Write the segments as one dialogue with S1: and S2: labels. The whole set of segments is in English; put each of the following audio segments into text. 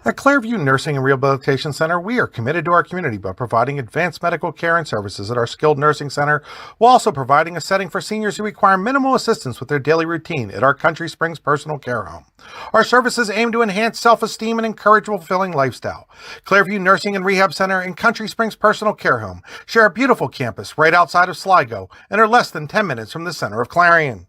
S1: At Clearview Nursing and Rehabilitation Center, we are committed to our community by providing advanced medical care and services at our skilled nursing center, while also providing a setting for seniors who require minimal assistance with their daily routine at our Country Springs Personal Care Home. Our services aim to enhance self-esteem and encourage a fulfilling lifestyle. Clearview Nursing and Rehab Center and Country Springs Personal Care Home share a beautiful campus right outside of Sligo and are less than 10 minutes from the center of Clarion.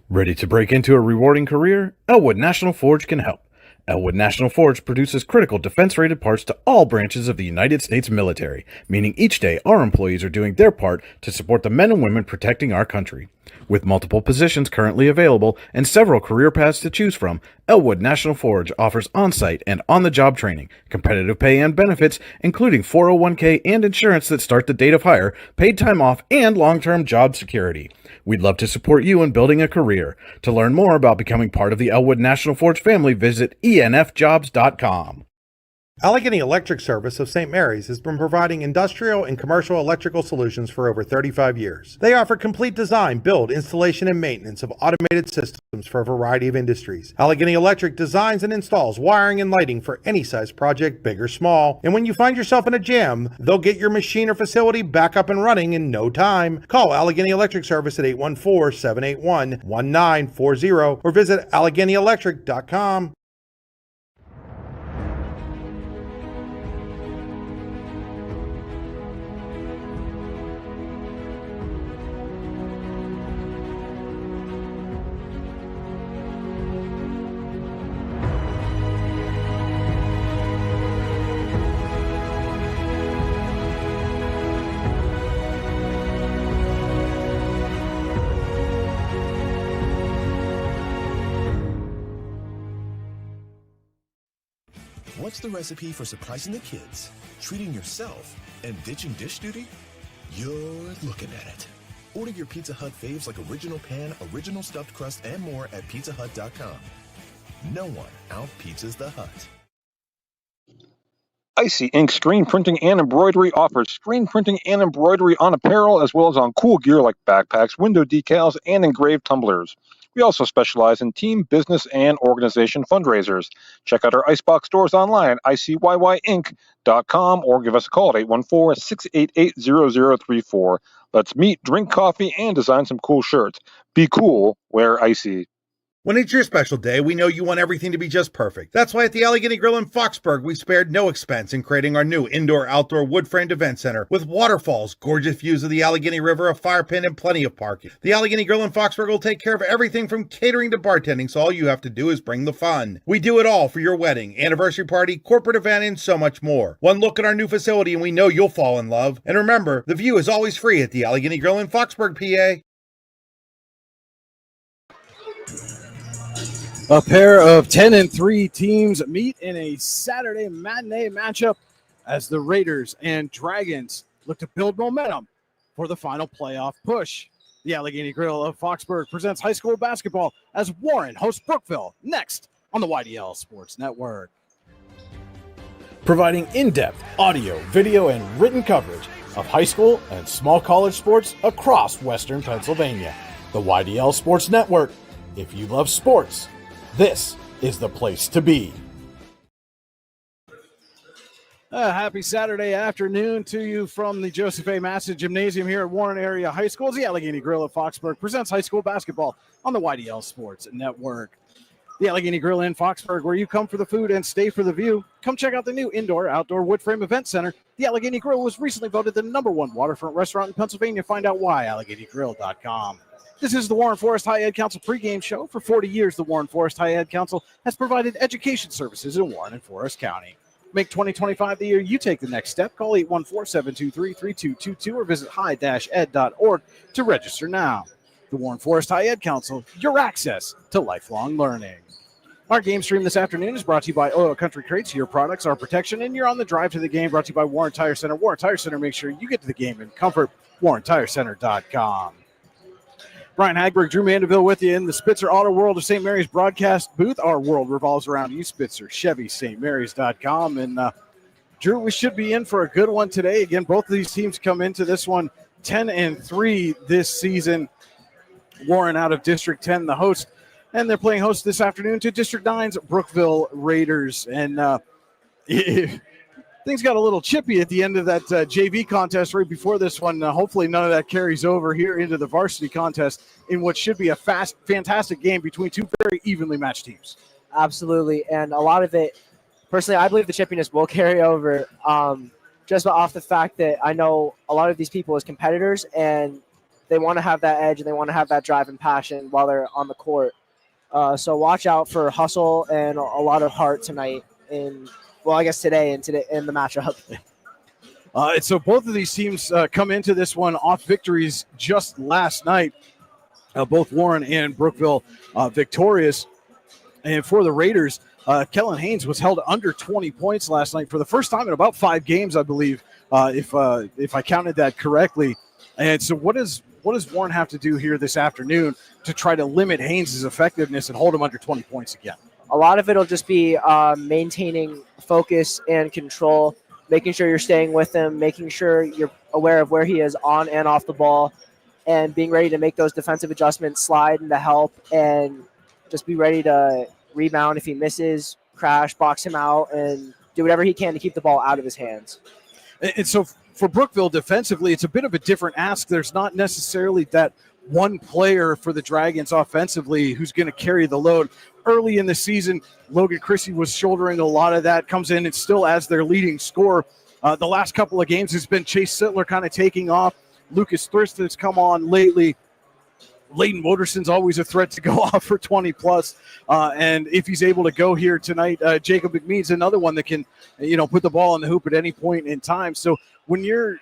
S2: Ready to break into a rewarding career? Elwood National Forge can help. Elwood National Forge produces critical defense-rated parts to all branches of the United States military, meaning each day our employees are doing their part to support the men and women protecting our country. With multiple positions currently available and several career paths to choose from, Elwood National Forge offers on-site and on-the-job training, competitive pay and benefits, including 401k and insurance that start the date of hire, paid time off, and long-term job security. We'd love to support you in building a career. To learn more about becoming part of the Elwood National Forge family, visit enfjobs.com.
S1: Allegheny Electric Service of St. Mary's has been providing industrial and commercial electrical solutions for over 35 years. They offer complete design, build, installation, and maintenance of automated systems for a variety of industries. Allegheny Electric designs and installs wiring and lighting for any size project, big or small. And when you find yourself in a jam, they'll get your machine or facility back up and running in no time. Call Allegheny Electric Service at 814-781-1940 or visit AlleghenyElectric.com.
S3: What's the recipe for surprising the kids, treating yourself, and ditching dish duty? You're looking at it. Order your Pizza Hut faves like original pan, original stuffed crust, and more at pizzahut.com. No one out-pizzas the Hut.
S4: Icy Ink Screen Printing and Embroidery offers screen printing and embroidery on apparel as well as on cool gear like backpacks, window decals, and engraved tumblers. We also specialize in team, business, and organization fundraisers. Check out our Icebox stores online at icyinc.com or give us a call at 814-688-0034. Let's meet, drink coffee, and design some cool shirts. Be cool, wear Icy.
S1: When it's your special day, we know you want everything to be just perfect. That's why at the Allegheny Grill in Foxburg, we spared no expense in creating our new indoor-outdoor wood-framed event center with waterfalls, gorgeous views of the Allegheny River, a fire pit, and plenty of parking. The Allegheny Grill in Foxburg will take care of everything from catering to bartending, so all you have to do is bring the fun. We do it all for your wedding, anniversary party, corporate event, and so much more. One look at our new facility and we know you'll fall in love. And remember, the view is always free at the Allegheny Grill in Foxburg, PA.
S5: A pair of 10-3 teams meet in a Saturday matinee matchup as the Raiders and Dragons look to build momentum for the final playoff push. The Allegheny Grill of Foxburg presents high school basketball as Warren hosts Brookville next on the YDL Sports Network.
S2: Providing in-depth audio, video, and written coverage of high school and small college sports across Western Pennsylvania. The YDL Sports Network. If you love sports, this is the place to be.
S5: A happy Saturday afternoon to you from the Joseph A. Massa Gymnasium here at Warren Area High School. The Allegheny Grill of Foxburg presents high school basketball on the YDL Sports Network. The Allegheny Grill in Foxburg, where you come for the food and stay for the view. Come check out the new indoor-outdoor wood frame event center. The Allegheny Grill was recently voted the #1 waterfront restaurant in Pennsylvania. Find out why, AlleghenyGrill.com. This is the Warren Forest High Ed Council pregame show. For 40 years, the Warren Forest High Ed Council has provided education services in Warren and Forest County. Make 2025 the year you take the next step. Call 814-723-3222 or visit high-ed.org to register now. The Warren Forest High Ed Council, your access to lifelong learning. Our game stream this afternoon is brought to you by Oil Country Crates. Your products, our protection, and you're on the drive to the game. Brought to you by Warren Tire Center. Warren Tire Center, make sure you get to the game in comfort. WarrenTireCenter.com. Brian Hagberg, Drew Mandeville with you in the Spitzer Auto World of St. Mary's broadcast booth. Our world revolves around you, Spitzer, Chevy, stmarys.com. And Drew, we should be in for a good one today. Again, both of these teams come into this one 10-3 this season. Warren out of District 10, the host. and they're playing host this afternoon to District 9's Brookville Raiders. And things got a little chippy at the end of that JV contest right before this one. Hopefully none of that carries over here into the varsity contest in what should be a fantastic game between two very evenly matched teams.
S6: Absolutely, and a lot of it, personally, I believe the chippiness will carry over just off the fact that I know a lot of these people as competitors, and they want to have that edge and they want to have that drive and passion while they're on the court. So watch out for hustle and a lot of heart tonight today in the matchup.
S5: And so both of these teams come into this one off victories just last night. Both Warren and Brookville victorious. And for the Raiders, Kellen Haynes was held under 20 points last night for the first time in about 5 games, I believe, if I counted that correctly. And so what does Warren have to do here this afternoon to try to limit Haynes' effectiveness and hold him under 20 points again?
S6: A lot of it will just be maintaining focus and control, making sure you're staying with him, making sure you're aware of where he is on and off the ball, and being ready to make those defensive adjustments, slide into help, and just be ready to rebound if he misses, crash, box him out, and do whatever he can to keep the ball out of his hands.
S5: And so for Brookville defensively, it's a bit of a different ask. There's not necessarily that one player for the Dragons offensively who's going to carry the load. Early in the season, Logan Chrissy was shouldering a lot of that, comes in and still as their leading scorer. The last couple of games has been Chase Sittler kind of taking off. Lucas Thirst has come on lately. Layton Woderson's always a threat to go off for 20-plus. And if he's able to go here tonight, Jacob McMead's another one that can, put the ball in the hoop at any point in time. So when you're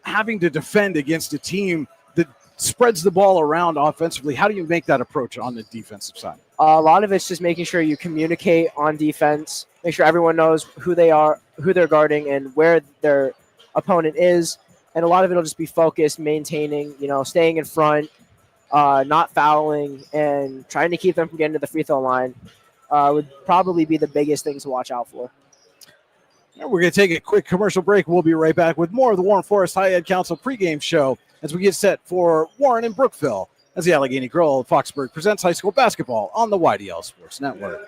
S5: having to defend against a team that spreads the ball around offensively, how do you make that approach on the defensive side?
S6: A lot of it's just making sure you communicate on defense, make sure everyone knows who they are, who they're guarding, and where their opponent is. And a lot of it will just be focused, maintaining, staying in front, not fouling, and trying to keep them from getting to the free throw line would probably be the biggest things to watch out for.
S5: And we're going to take a quick commercial break. We'll be right back with more of the Warren Forest High Ed Council pregame show as we get set for Warren and Brookville as the Allegheny Grill of Foxburg presents high school basketball on the YDL Sports Network.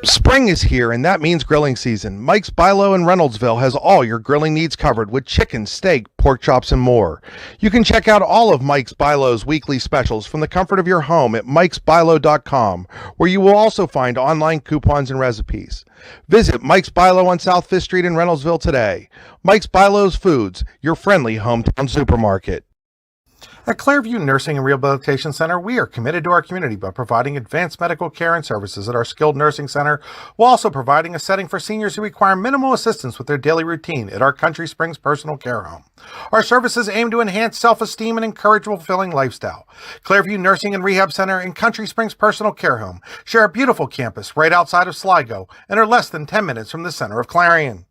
S1: Spring is here, and that means grilling season. Mike's Bilo in Reynoldsville has all your grilling needs covered with chicken, steak, pork chops, and more. You can check out all of Mike's Bilo's weekly specials from the comfort of your home at mikesbilo.com, where you will also find online coupons and recipes. Visit Mike's Bilo on South 5th Street in Reynoldsville today. Mike's Bilo's Foods, your friendly hometown supermarket. At Clairview Nursing and Rehabilitation Center, we are committed to our community by providing advanced medical care and services at our skilled nursing center, while also providing a setting for seniors who require minimal assistance with their daily routine at our Country Springs Personal Care Home. Our services aim to enhance self-esteem and encourage a fulfilling lifestyle. Clairview Nursing and Rehab Center and Country Springs Personal Care Home share a beautiful campus right outside of Sligo and are less than 10 minutes from the center of Clarion.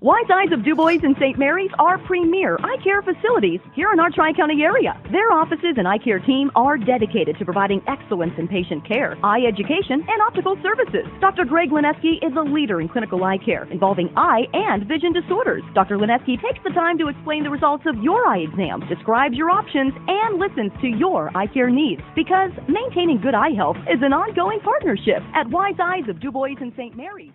S7: Wise Eyes of Dubois and St. Mary's are premier eye care facilities here in our Tri-County area. Their offices and eye care team are dedicated to providing excellence in patient care, eye education, and optical services. Dr. Greg Lineski is a leader in clinical eye care involving eye and vision disorders. Dr. Lineski takes the time to explain the results of your eye exam, describes your options, and listens to your eye care needs, because maintaining good eye health is an ongoing partnership at Wise Eyes of Dubois and St. Mary's.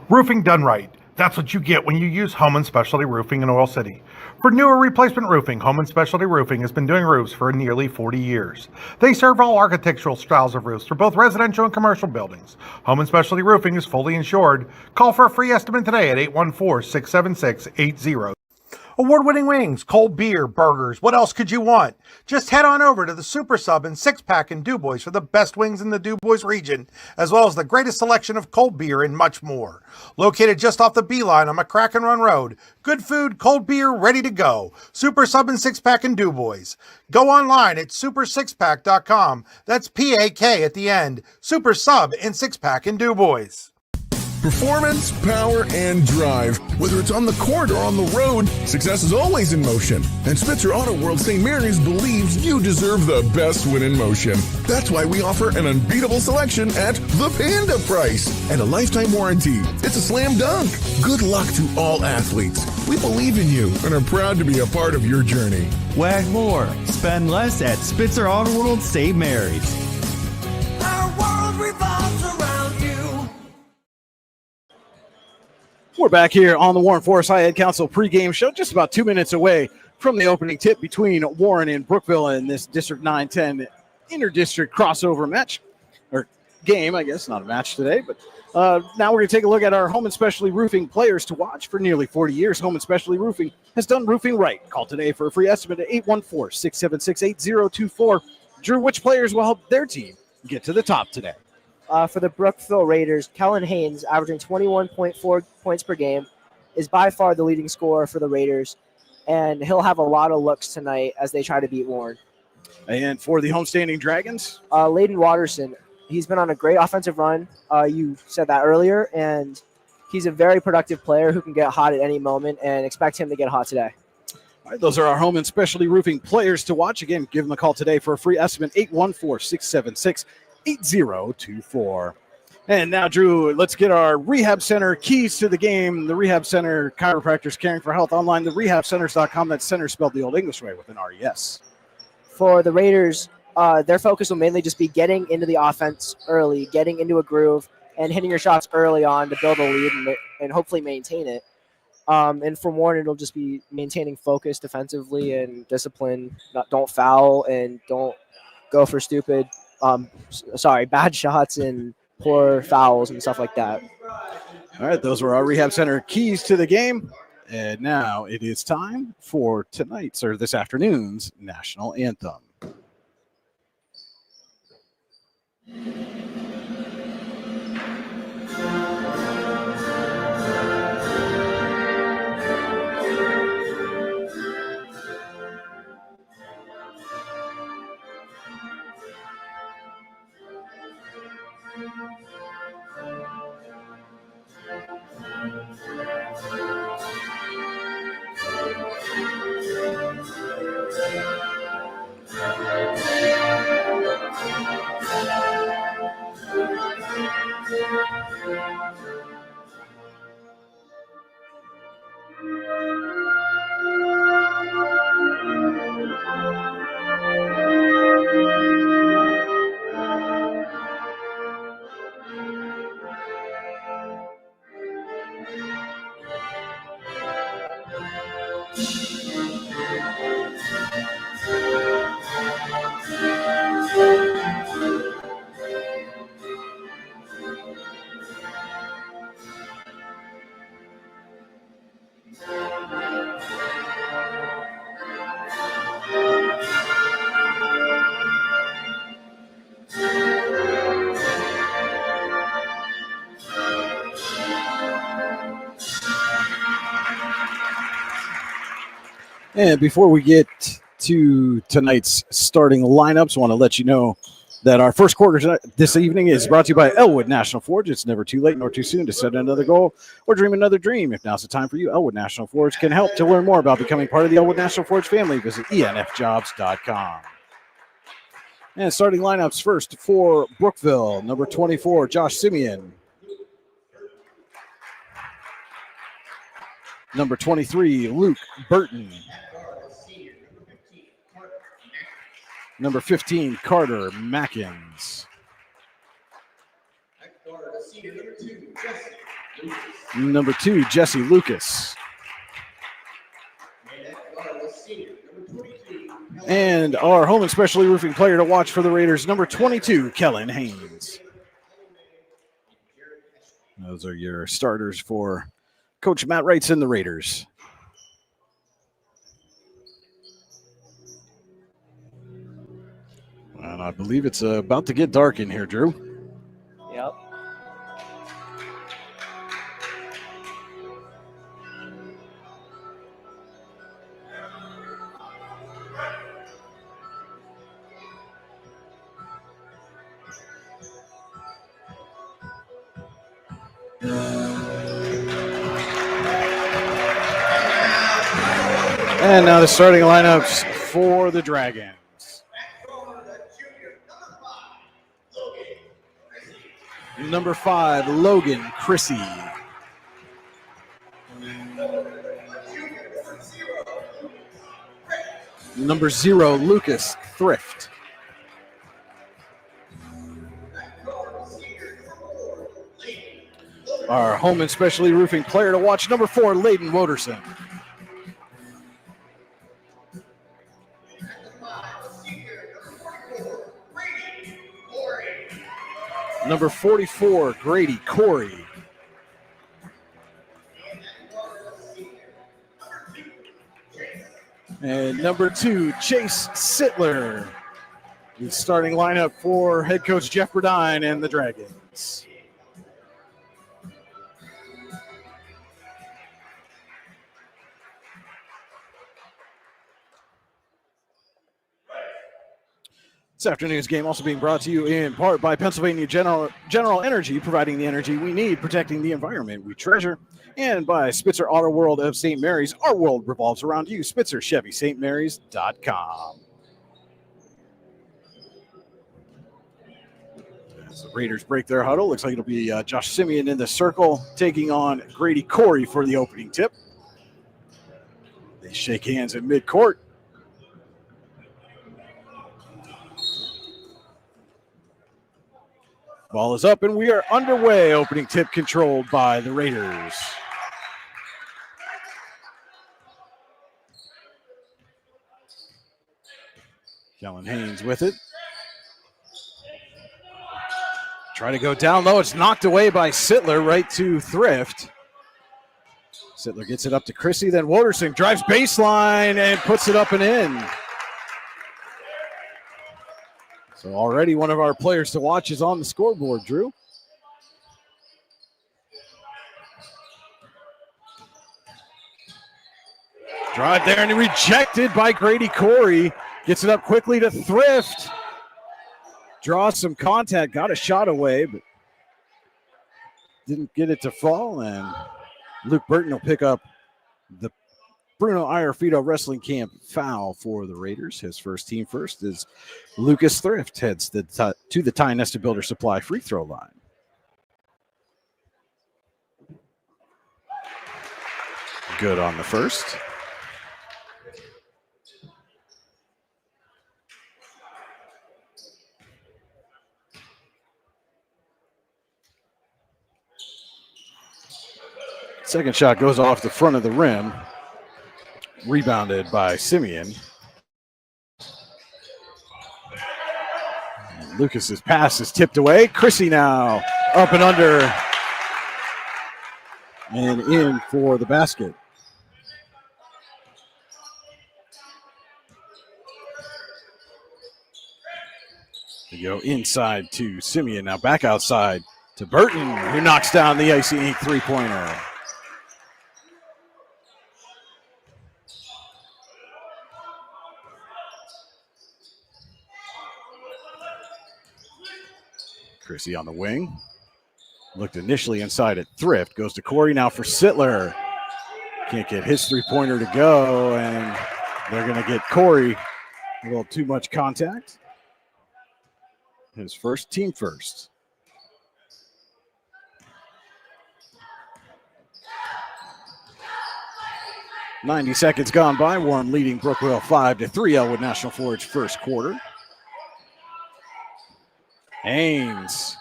S1: Roofing done right. That's what you get when you use Home & Specialty Roofing in Oil City. For new or replacement roofing, Home & Specialty Roofing has been doing roofs for nearly 40 years. They serve all architectural styles of roofs for both residential and commercial buildings. Home & Specialty Roofing is fully insured. Call for a free estimate today at 814-676-80. Award-winning wings, cold beer, burgers, what else could you want? Just head on over to the Super Sub and Six Pack in Dubois for the best wings in the Dubois region, as well as the greatest selection of cold beer and much more. Located just off the Beeline on McCracken Run Road. Good food, cold beer, ready to go. Super Sub and Six Pack in Dubois. Go online at supersixpack.com. That's P-A-K at the end. Super Sub and Six Pack in Dubois.
S3: Performance, power, and drive. Whether it's on the court or on the road, success is always in motion. And Spitzer Auto World St. Mary's believes you deserve the best win in motion. That's why we offer an unbeatable selection at the Panda price and a lifetime warranty. It's a slam dunk. Good luck to all athletes. We believe in you and are proud to be a part of your journey.
S8: Wag more, spend less at Spitzer Auto World St. Mary's. revolves around you.
S5: We're back here on the Warren Forest High Ed Council pregame show, just about 2 minutes away from the opening tip between Warren and Brookville in this District 9-10 inter-district crossover match, or game, I guess, not a match today, but now we're going to take a look at our Home and Specialty Roofing players to watch. For nearly 40 years, Home and Specialty Roofing has done roofing right. Call today for a free estimate at 814-676-8024. Drew, which players will help their team get to the top today?
S6: For the Brookville Raiders, Kellen Haynes, averaging 21.4 points per game, is by far the leading scorer for the Raiders, and he'll have a lot of looks tonight as they try to beat Warren.
S5: And for the homestanding Dragons?
S6: Layden Watterson, he's been on a great offensive run. You said that earlier, and he's a very productive player who can get hot at any moment, and expect him to get hot today.
S5: All right, those are our Home and Specialty Roofing players to watch. Again, give them a call today for a free estimate, 814-676-8024. And now, Drew, let's get our Rehab Center keys to the game. The Rehab Center chiropractors caring for health online, the rehabcenters.com. That's center spelled the old English way with an R-E-S.
S6: For the Raiders, their focus will mainly just be getting into the offense early, getting into a groove, and hitting your shots early on to build a lead and hopefully maintain it. And for Warren, it'll just be maintaining focus defensively and discipline. Don't foul and don't go for bad shots and poor fouls and stuff like that.
S5: All right, those were our Rehab Center keys to the game. And now it is time for tonight's or this afternoon's national anthem. And before we get to tonight's starting lineups, I want to let you know that our first quarter this evening is brought to you by Elwood National Forge. It's never too late nor too soon to set another goal or dream another dream. If now's the time for you, Elwood National Forge can help. To learn more about becoming part of the Elwood National Forge family, visit enfjobs.com. And starting lineups first for Brookville, number 24, Josh Simeon. Number 23, Luke Burton. Number 15, Carter Mackins. Number 2, Jesse Lucas. And our home and specialty roofing player to watch for the Raiders, number 22, Kellen Haynes. Those are your starters for Coach Matt Wrights and the Raiders. And I believe it's about to get dark in here, Drew.
S6: Yep.
S5: And now the starting lineups for the Dragons. Number 5, Logan Chrissy. Number 0, Lucas Thrift. our home and specialty roofing player to watch, number 4, Layden Woderson. Number 44, Grady Corey. And number 2, Chase Sittler. The starting lineup for head coach Jeff Burdine and the Dragons. This afternoon's game also being brought to you in part by Pennsylvania General Energy, providing the energy we need, protecting the environment we treasure, and by Spitzer Auto World of St. Mary's. Our world revolves around you. SpitzerChevySt.Marys.com. As the Raiders break their huddle, looks like it'll be Josh Simeon in the circle, taking on Grady Corey for the opening tip. They shake hands at midcourt. Ball is up, and we are underway. Opening tip controlled by the Raiders. Kellen Haynes with it. Try to go down low. It's knocked away by Sittler right to Thrift. Sittler gets it up to Chrissy. Then Woderson drives baseline and puts it up and in. So already one of our players to watch is on the scoreboard, Drew. Drive there and rejected by Grady Corey. Gets it up quickly to Thrift. Draws some contact, got a shot away, but didn't get it to fall. And Luke Burton will pick up the Bruno Iarfito Wrestling Camp foul for the Raiders. His first team first is Lucas Thrift heads to the Ty Nesta Builder Supply free throw line. Good on the first. Second shot goes off the front of the rim. Rebounded by Simeon. Lucas's pass is tipped away. Chrissy now up and under. And in for the basket. They go inside to Simeon. Now back outside to Burton, who knocks down the Icy Ink three-pointer. Chrissy on the wing. Looked initially inside at Thrift. Goes to Corey now for Sittler. Can't get his three-pointer to go, and they're going to get Corey a little too much contact. His first, team first. .90 seconds gone by. Warren leading Brookville 5-3. Elwood National Forge first quarter. Haynes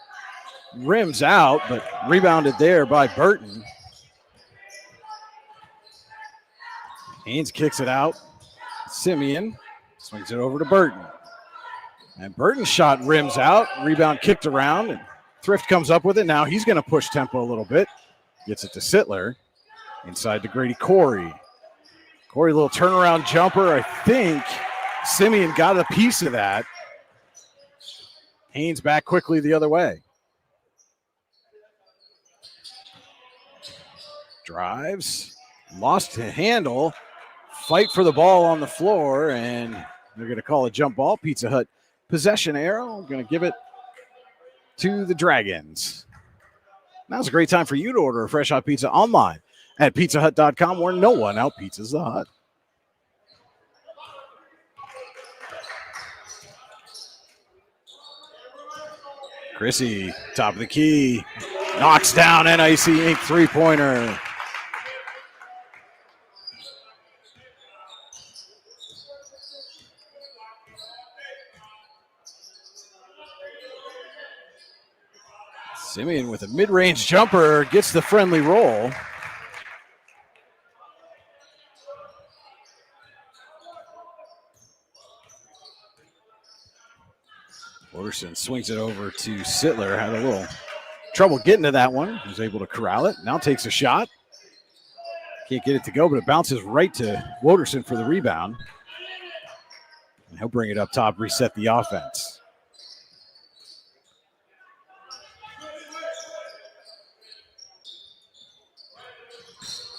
S5: rims out, but rebounded there by Burton. Haynes kicks it out. Simeon swings it over to Burton. And Burton's shot rims out. Rebound kicked around, and Thrift comes up with it. Now he's going to push tempo a little bit. Gets it to Sittler. Inside to Grady Corey. Corey, a little turnaround jumper. I think Simeon got a piece of that. Haynes back quickly the other way. Drives. Lost to handle. Fight for the ball on the floor, and they're going to call a jump ball. Pizza Hut possession arrow. Going to give it to the Dragons. Now's a great time for you to order a fresh hot pizza online at pizzahut.com, where no one out-pizzas the hut. Chrissy, top of the key, knocks down NIC Inc. three-pointer. Simeon with a mid-range jumper gets the friendly roll. Waterson swings it over to Sittler. Had a little trouble getting to that one. Was able to corral it. Now takes a shot. Can't get it to go, but it bounces right to Waterson for the rebound. And he'll bring it up top, reset the offense.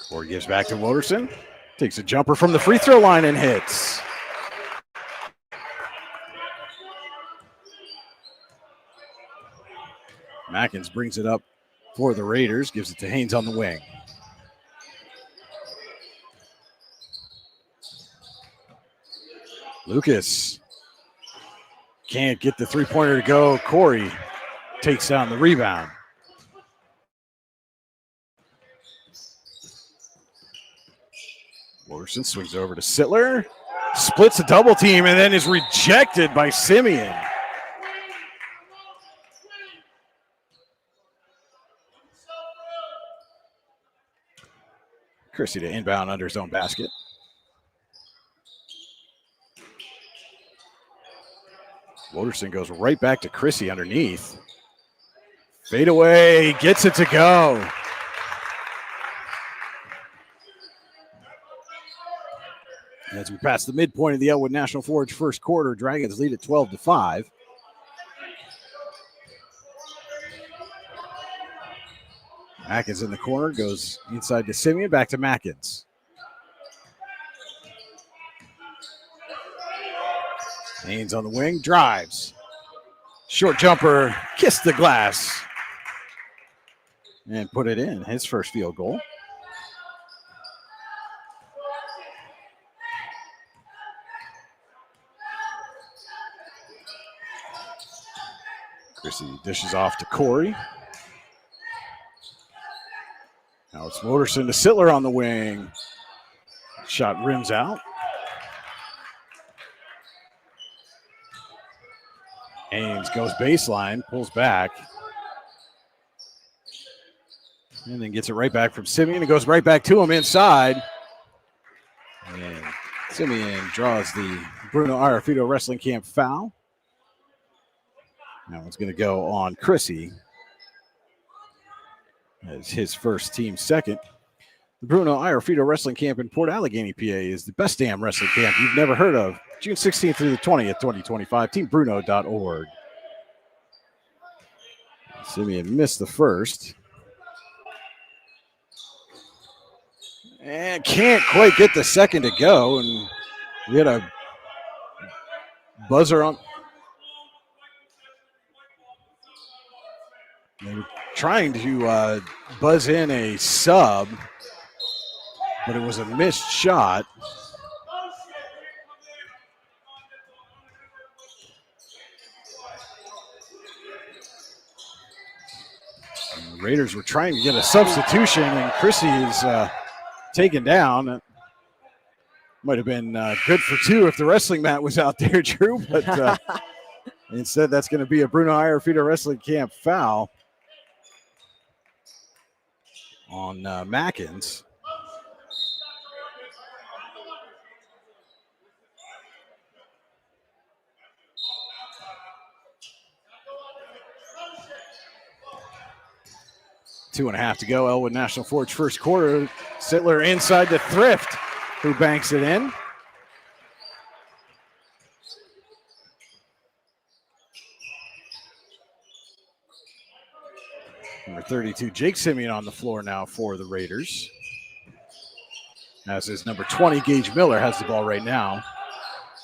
S5: Corey gives back to Waterson. Takes a jumper from the free throw line and hits. Mackins brings it up for the Raiders, gives it to Haynes on the wing. Lucas can't get the three-pointer to go. Corey takes down the rebound. Waterson swings over to Sittler, splits a double team, and then is rejected by Simeon. Chrissy to inbound under his own basket. Waterson goes right back to Chrissy underneath. Fade away, gets it to go. As we pass the midpoint of the Elwood National Forge first quarter, Dragons lead at 12-5. Mackins in the corner, goes inside to Simeon, back to Mackins. Haynes on the wing, drives. Short jumper, kissed the glass. And put it in, his first field goal. Chrissy dishes off to Corey. Now it's Waterson to Sittler on the wing. Shot rims out. Haynes goes baseline, pulls back. And then gets it right back from Simeon. It goes right back to him inside. And Simeon draws the Bruno Arafito Wrestling Camp foul. That one's going to go on Chrissy. As his first, team second. The Bruno Arafito Wrestling Camp in Port Allegany, PA is the best damn wrestling camp you've never heard of. June 16th through the 20th, 2025. TeamBruno.org. Simeon missed the first. And can't quite get the second to go. And we had a buzzer on. They were trying to buzz in a sub, but it was a missed shot. And the Raiders were trying to get a substitution, and Chrissy is taken down. It might have been good for two if the wrestling mat was out there, Drew, but instead that's going to be a Bruno Arafito Wrestling Camp foul on Mackins. Two and a half to go. Elwood National Forge first quarter. Sittler inside to Thrift, who banks it in. Number 32, Jake Simeon on the floor now for the Raiders. As is number 20, Gage Miller has the ball right now.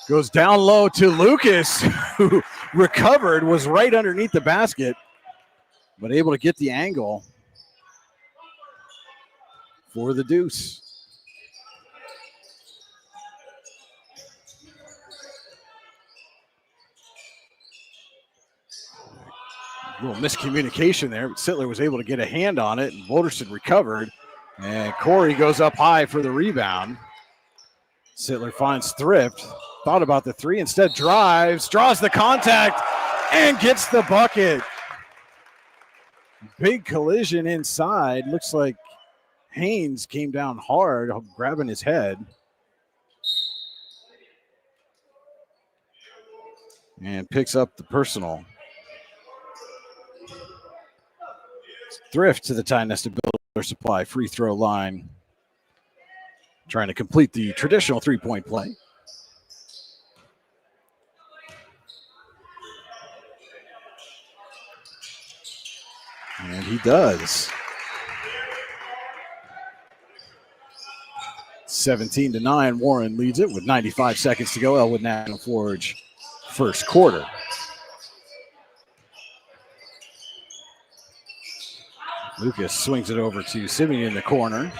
S5: Goes down low to Lucas, who recovered, was right underneath the basket, but able to get the angle for the deuce. A little miscommunication there, but Sittler was able to get a hand on it, and Waterson recovered. And Corey goes up high for the rebound. Sittler finds Thrift. Thought about the three, instead drives, draws the contact, and gets the bucket. Big collision inside. Looks like Haynes came down hard, grabbing his head. And picks up the personal. Thrift to the Tie Nested Builder Supply free throw line. Trying to complete the traditional three-point play. And he does. 17-9, Warren leads it with 95 seconds to go. Elwood National Forge first quarter. Lucas swings it over to Simeon in the corner.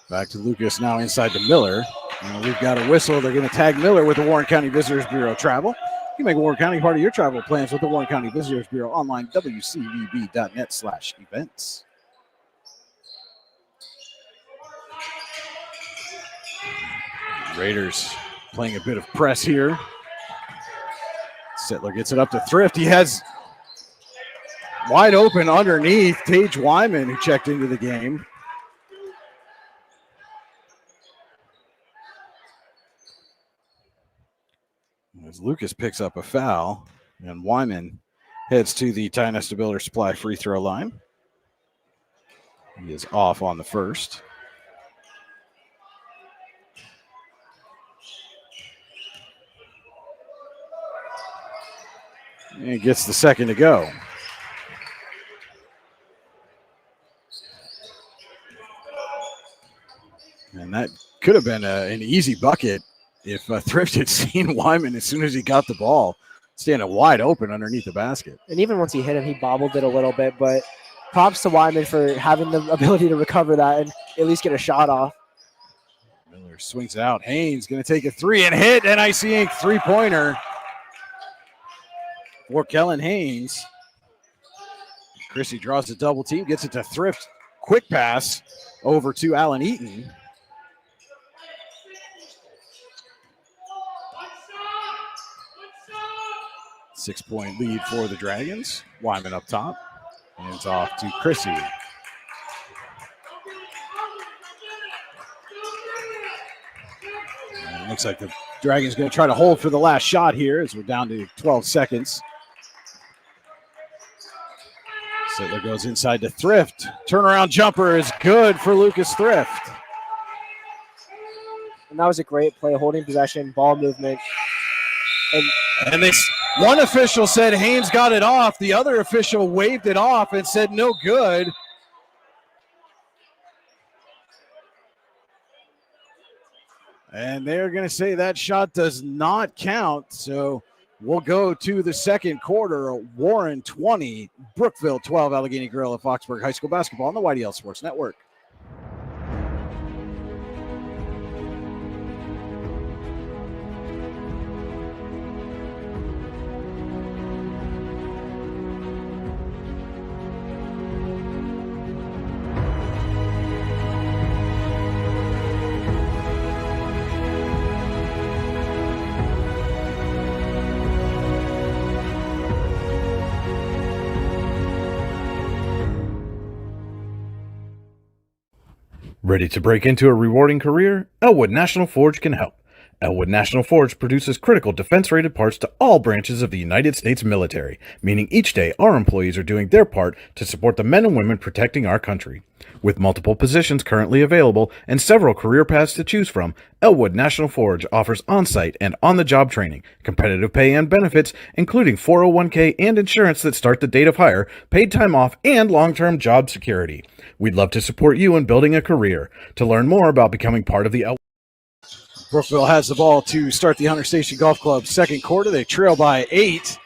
S5: Back to Lucas now inside to Miller. And we've got a whistle. They're going to tag Miller with the Warren County Visitors Bureau travel. You can make Warren County part of your travel plans with the Warren County Visitors Bureau online, wcvb.net/events. Raiders playing a bit of press here. Sittler gets it up to Thrift. He has wide open underneath Tage Wyman, who checked into the game. As Lucas picks up a foul, and Wyman heads to the Tie Nested Builder Supply free throw line. He is off on the first. And gets the second to go. And that could have been an easy bucket if Thrift had seen Wyman as soon as he got the ball, standing wide open underneath the basket.
S6: And even once he hit him, he bobbled it a little bit, but props to Wyman for having the ability to recover that and at least get a shot off.
S5: Miller swings it out. Haynes going to take a three and hit an Icy Ink three-pointer for Kellen Haynes. Chrissy draws the double team, gets it to Thrift. Quick pass over to Allen Eaton. Six-point lead for the Dragons. Wyman up top. Hands off to Chrissy. And it looks like the Dragons going to try to hold for the last shot here as we're down to 12 seconds. Sittler goes inside to Thrift. Turnaround jumper is good for Lucas Thrift.
S6: And that was a great play, holding possession, ball movement.
S5: And one official said Haynes got it off. The other official waved it off and said no good. And they're going to say that shot does not count. So we'll go to the second quarter. Warren 20, Brookville 12, Allegheny Grill at Foxburg High School basketball on the YDL Sports Network.
S2: Ready to break into a rewarding career? Elwood National Forge can help. Elwood National Forge produces critical defense-rated parts to all branches of the United States military, meaning each day our employees are doing their part to support the men and women protecting our country. With multiple positions currently available and several career paths to choose from, Elwood National Forge offers on-site and on-the-job training, competitive pay and benefits, including 401k and insurance that start the date of hire, paid time off, and long-term job security. We'd love to support you in building a career. To learn more about becoming part of the Elwood
S5: Brookville has the ball to start the Hunter Station Golf Club second quarter. They trail by 8,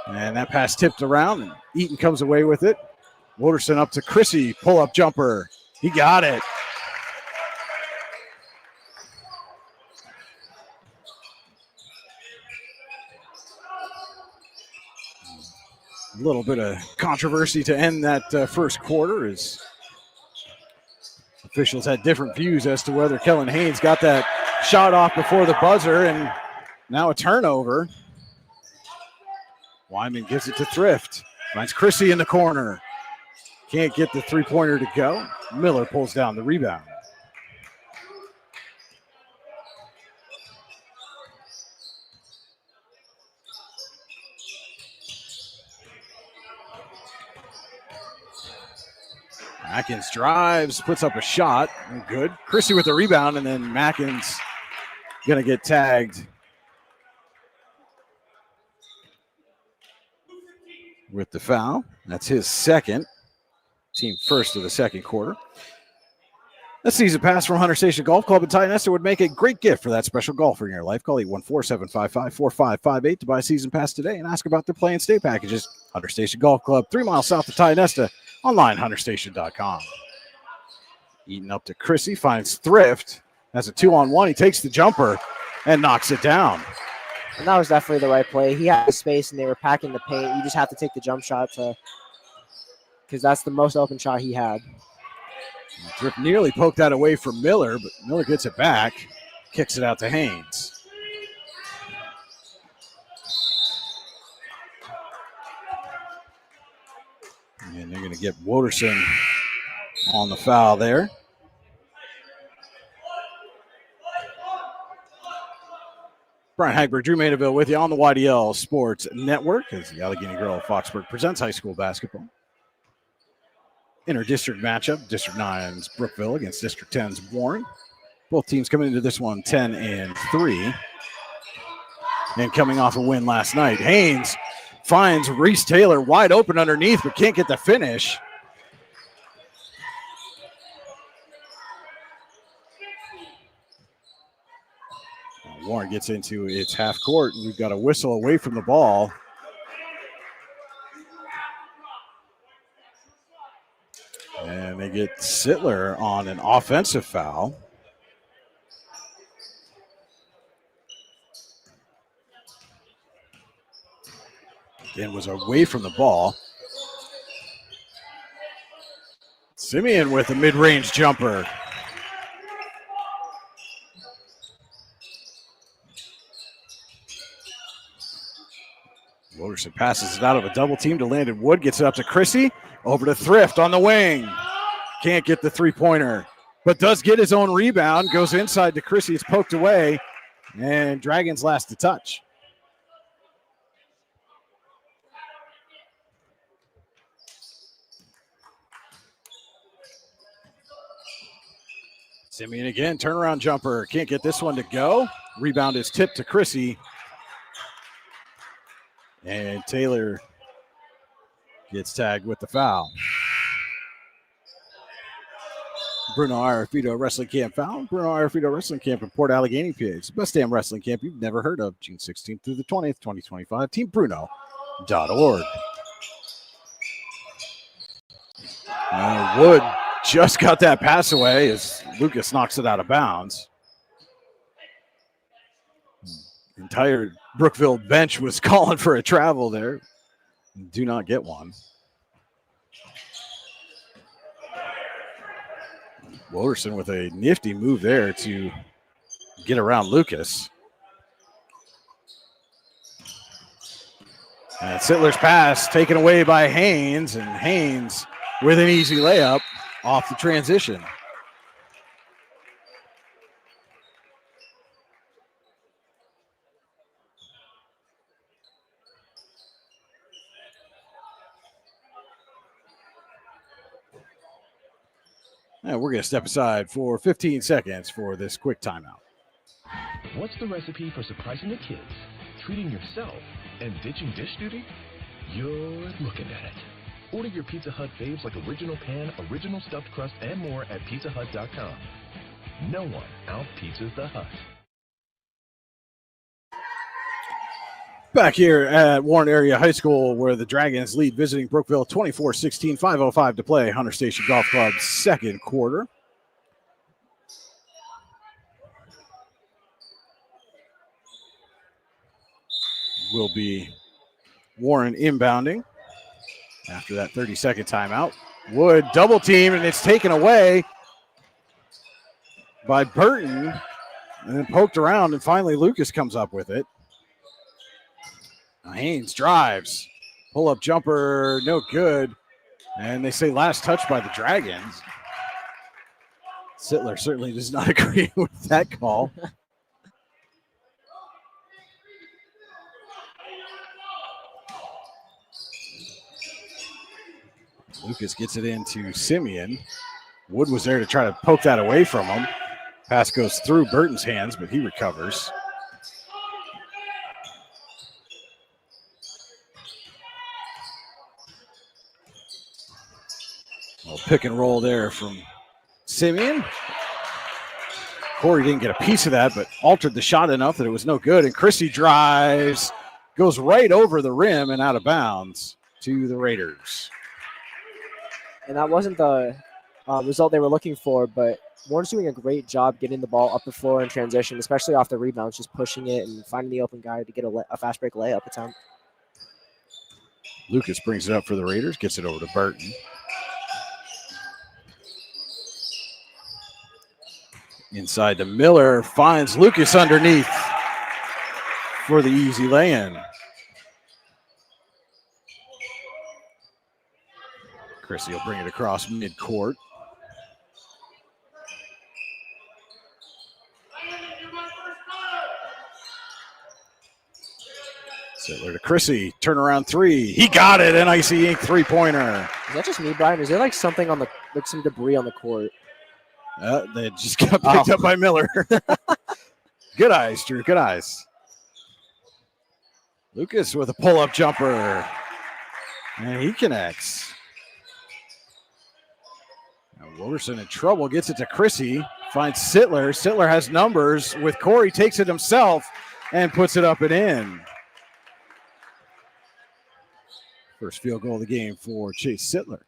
S5: and that pass tipped around, and Eaton comes away with it. Wooderson up to Chrissy, pull-up jumper. He got it. A little bit of controversy to end that first quarter as officials had different views as to whether Kellen Haynes got that shot off before the buzzer, and now a turnover. Wyman gives it to Thrift. Finds Chrissy in the corner. Can't get the three-pointer to go. Miller pulls down the rebound. Mackins drives, puts up a shot. Good. Chrissy with the rebound, and then Mackins going to get tagged with the foul. That's his second. Team first of the second quarter. A season pass from Hunter Station Golf Club in Titanesta would make a great gift for that special golfer in your life. Call 814-755-4558 to buy a season pass today and ask about their play and stay packages. Hunter Station Golf Club, 3 miles south of Titanesta. Online, hunterstation.com. Eaton up to Chrissy, finds Thrift. Has a 2-on-1. He takes the jumper and knocks it down.
S6: And that was definitely the right play. He had the space, and they were packing the paint. You just have to take the jump shot because that's the most open shot he had.
S5: Thrift nearly poked that away from Miller, but Miller gets it back, kicks it out to Haynes. And they're going to get Woderson on the foul there. Brian Hagberg, Drew Mandeville with you on the YDL Sports Network as the Allegheny Grill of Foxburg presents high school basketball. Inter-district matchup, District 9's Brookville against District 10's Warren. Both teams coming into this one 10-3. And coming off a win last night. Haynes finds Reese Taylor wide open underneath, but can't get the finish. Warren gets into its half court, and we've got a whistle away from the ball. And they get Sittler on an offensive foul. Again, was away from the ball. Simeon with a mid-range jumper. Woderson passes it out of a double team to Landon Wood. Gets it up to Chrissy. Over to Thrift on the wing. Can't get the three-pointer, but does get his own rebound. Goes inside to Chrissy. It's poked away, and Dragons last to touch. Simeon again, turnaround jumper. Can't get this one to go. Rebound is tipped to Chrissy. And Taylor gets tagged with the foul. Bruno Arafito Wrestling Camp foul. Bruno Arafito Wrestling Camp in Port Allegheny, PA. It's the best damn wrestling camp you've never heard of. June 16th through the 20th, 2025. TeamBruno.org. Wood just got that pass away as Lucas knocks it out of bounds. Entire Brookville bench was calling for a travel there. Do not get one. Woderson with a nifty move there to get around Lucas. And Sittler's pass taken away by Haynes, and Haynes with an easy layup off the transition. And we're going to step aside for 15 seconds for this quick timeout.
S3: What's the recipe for surprising the kids, treating yourself, and ditching dish duty? You're looking at it. Order your Pizza Hut faves like original pan, original stuffed crust, and more at pizzahut.com. No one out-pizzas the Hut.
S5: Back here at Warren Area High School, where the Dragons lead visiting Brookville 24-16, 5:05 to play. Hunter Station Golf Club's second quarter. Will be Warren inbounding after that 30-second timeout. Wood double team, and it's taken away by Burton, and then poked around, and finally Lucas comes up with it. Haynes drives. Pull-up jumper, no good. And they say last touch by the Dragons. Sittler certainly does not agree with that call. Lucas gets it into Simeon. Wood was there to try to poke that away from him. Pass goes through Burton's hands, but he recovers. Well, pick and roll there from Simeon. Corey didn't get a piece of that, but altered the shot enough that it was no good. And Chrissy drives, goes right over the rim and out of bounds to the Raiders.
S6: And that wasn't the result they were looking for, but Warren's doing a great job getting the ball up the floor in transition, especially off the rebounds, just pushing it and finding the open guy to get a fast break layup attempt.
S5: Lucas brings it up for the Raiders, gets it over to Burton. Inside to Miller, finds Lucas underneath for the easy lay-in. Chrissy will bring it across midcourt. Sittler to Chrissy, turnaround three. He got it, NIC Inc. three-pointer.
S6: Is that just me, Brian? Is there like something on the some debris on the court?
S5: They just got picked up by Miller. Good eyes, Drew. Good eyes. Lucas with a pull-up jumper. And he connects. Now Wilderson in trouble. Gets it to Chrissy. Finds Sittler. Sittler has numbers with Corey. Takes it himself and puts it up and in. First field goal of the game for Chase Sittler.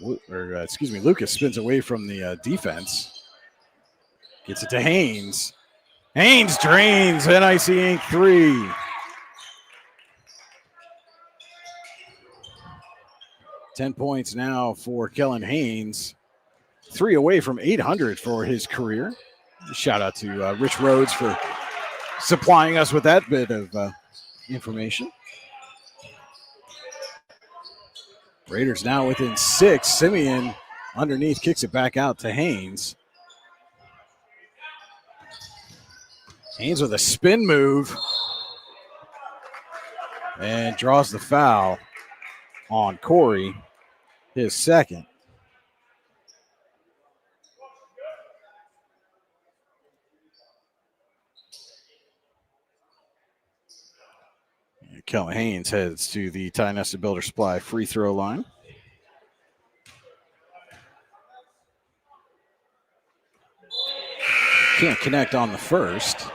S5: Lucas spins away from the defense. Gets it to Haynes. Haynes drains, NIC Inc. three. $10 points now for Kellen Haynes. 3 away from 800 for his career. Shout out to Rich Rhodes for supplying us with that bit of information. Raiders now within 6. Simeon underneath kicks it back out to Haynes. Haynes with a spin move and draws the foul on Corey, his second. Kellen Haynes heads to the Ty Nesta Builder Supply free throw line. Can't connect on the first.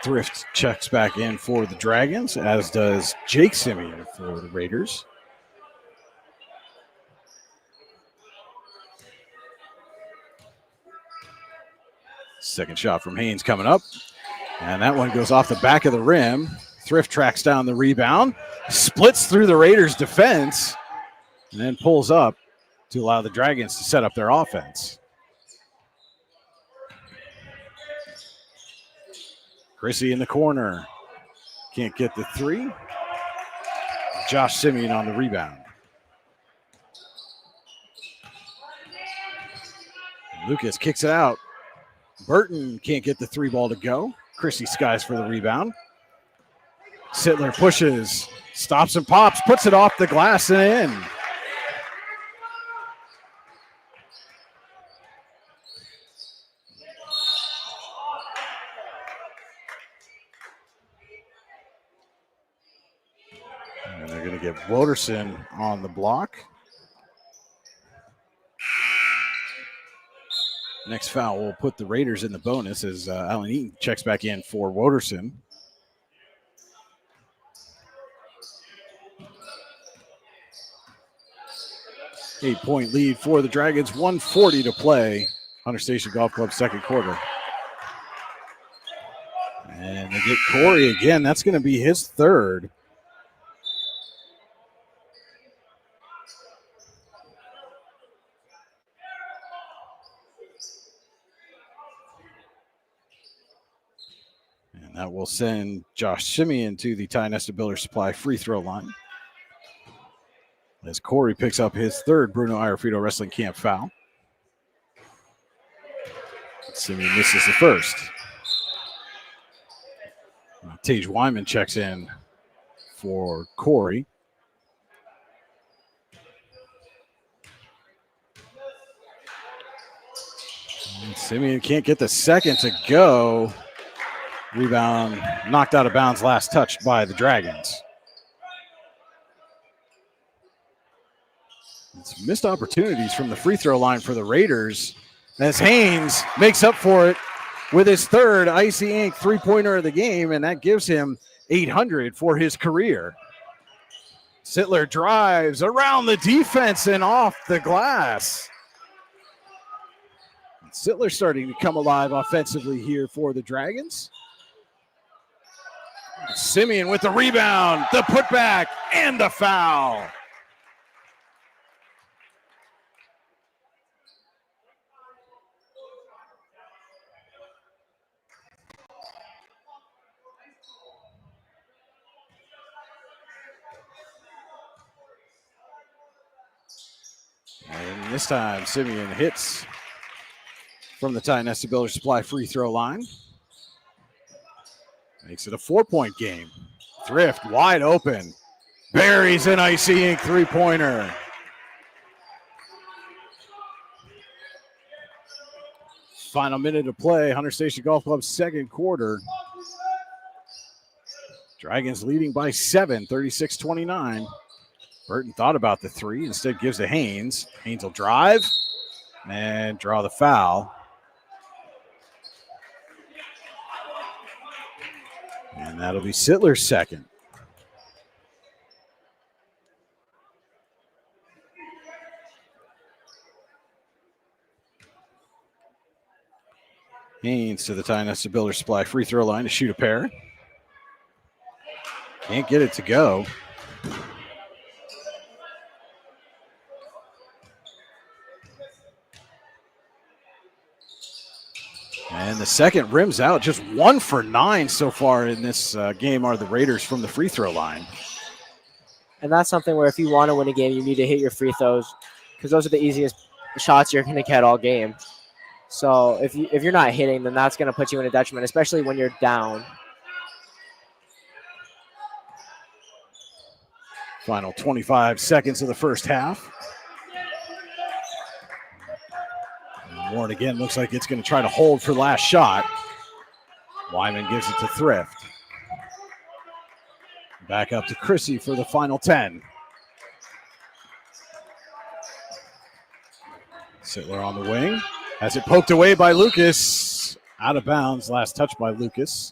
S5: Thrift checks back in for the Dragons, as does Jake Simeon for the Raiders. Second shot from Haynes coming up. And that one goes off the back of the rim. Thrift tracks down the rebound, splits through the Raiders' defense, and then pulls up to allow the Dragons to set up their offense. Chrissy in the corner. Can't get the three. Josh Simeon on the rebound. Lucas kicks it out. Burton can't get the three ball to go. Chrissy skies for the rebound. Sittler pushes, stops and pops, puts it off the glass and in. And they're going to get Wilderson on the block. Next foul will put the Raiders in the bonus as Allen Eaton checks back in for Wilderson. Eight-point lead for the Dragons, 1:40 to play. Hunter Station Golf Club second quarter. And they get Corey again. That's going to be his third. And that will send Josh Simeon to the Tionesta Builder Supply free throw line. As Corey picks up his third Bruno Iarfito Wrestling Camp foul. Simeon misses the first. Tage Wyman checks in for Corey. And Simeon can't get the second to go. Rebound knocked out of bounds, last touched by the Dragons. It's missed opportunities from the free throw line for the Raiders as Haynes makes up for it with his third Icy Ink three-pointer of the game, and that gives him 800 for his career. Sittler drives around the defense and off the glass. Sittler starting to come alive offensively here for the Dragons. Simeon with the rebound, the putback, and the foul. And this time, Simeon hits from the Tionesta Builder Supply free throw line. Makes it a 4-point game. Thrift wide open. Buries an Icy Ink three-pointer. Final minute of play. Hunter Station Golf Club's second quarter. Dragons leading by 7, 36-29. Burton thought about the three, instead gives to Haynes. Haynes will drive and draw the foul. And that'll be Sittler's second. Haynes to the Tionesta Builder Supply free throw line to shoot a pair. Can't get it to go. And the second rims out. Just 1 for 9 so far in this game are the Raiders from the free throw line.
S6: And that's something where if you want to win a game, you need to hit your free throws because those are the easiest shots you're going to get all game. So if you're not hitting, then that's going to put you in a detriment, especially when you're down.
S5: Final 25 seconds of the first half. Warren again looks like it's going to try to hold for last shot. Wyman gives it to Thrift. Back up to Chrissy for the final 10. Sittler on the wing. Has it poked away by Lucas. Out of bounds. Last touch by Lucas.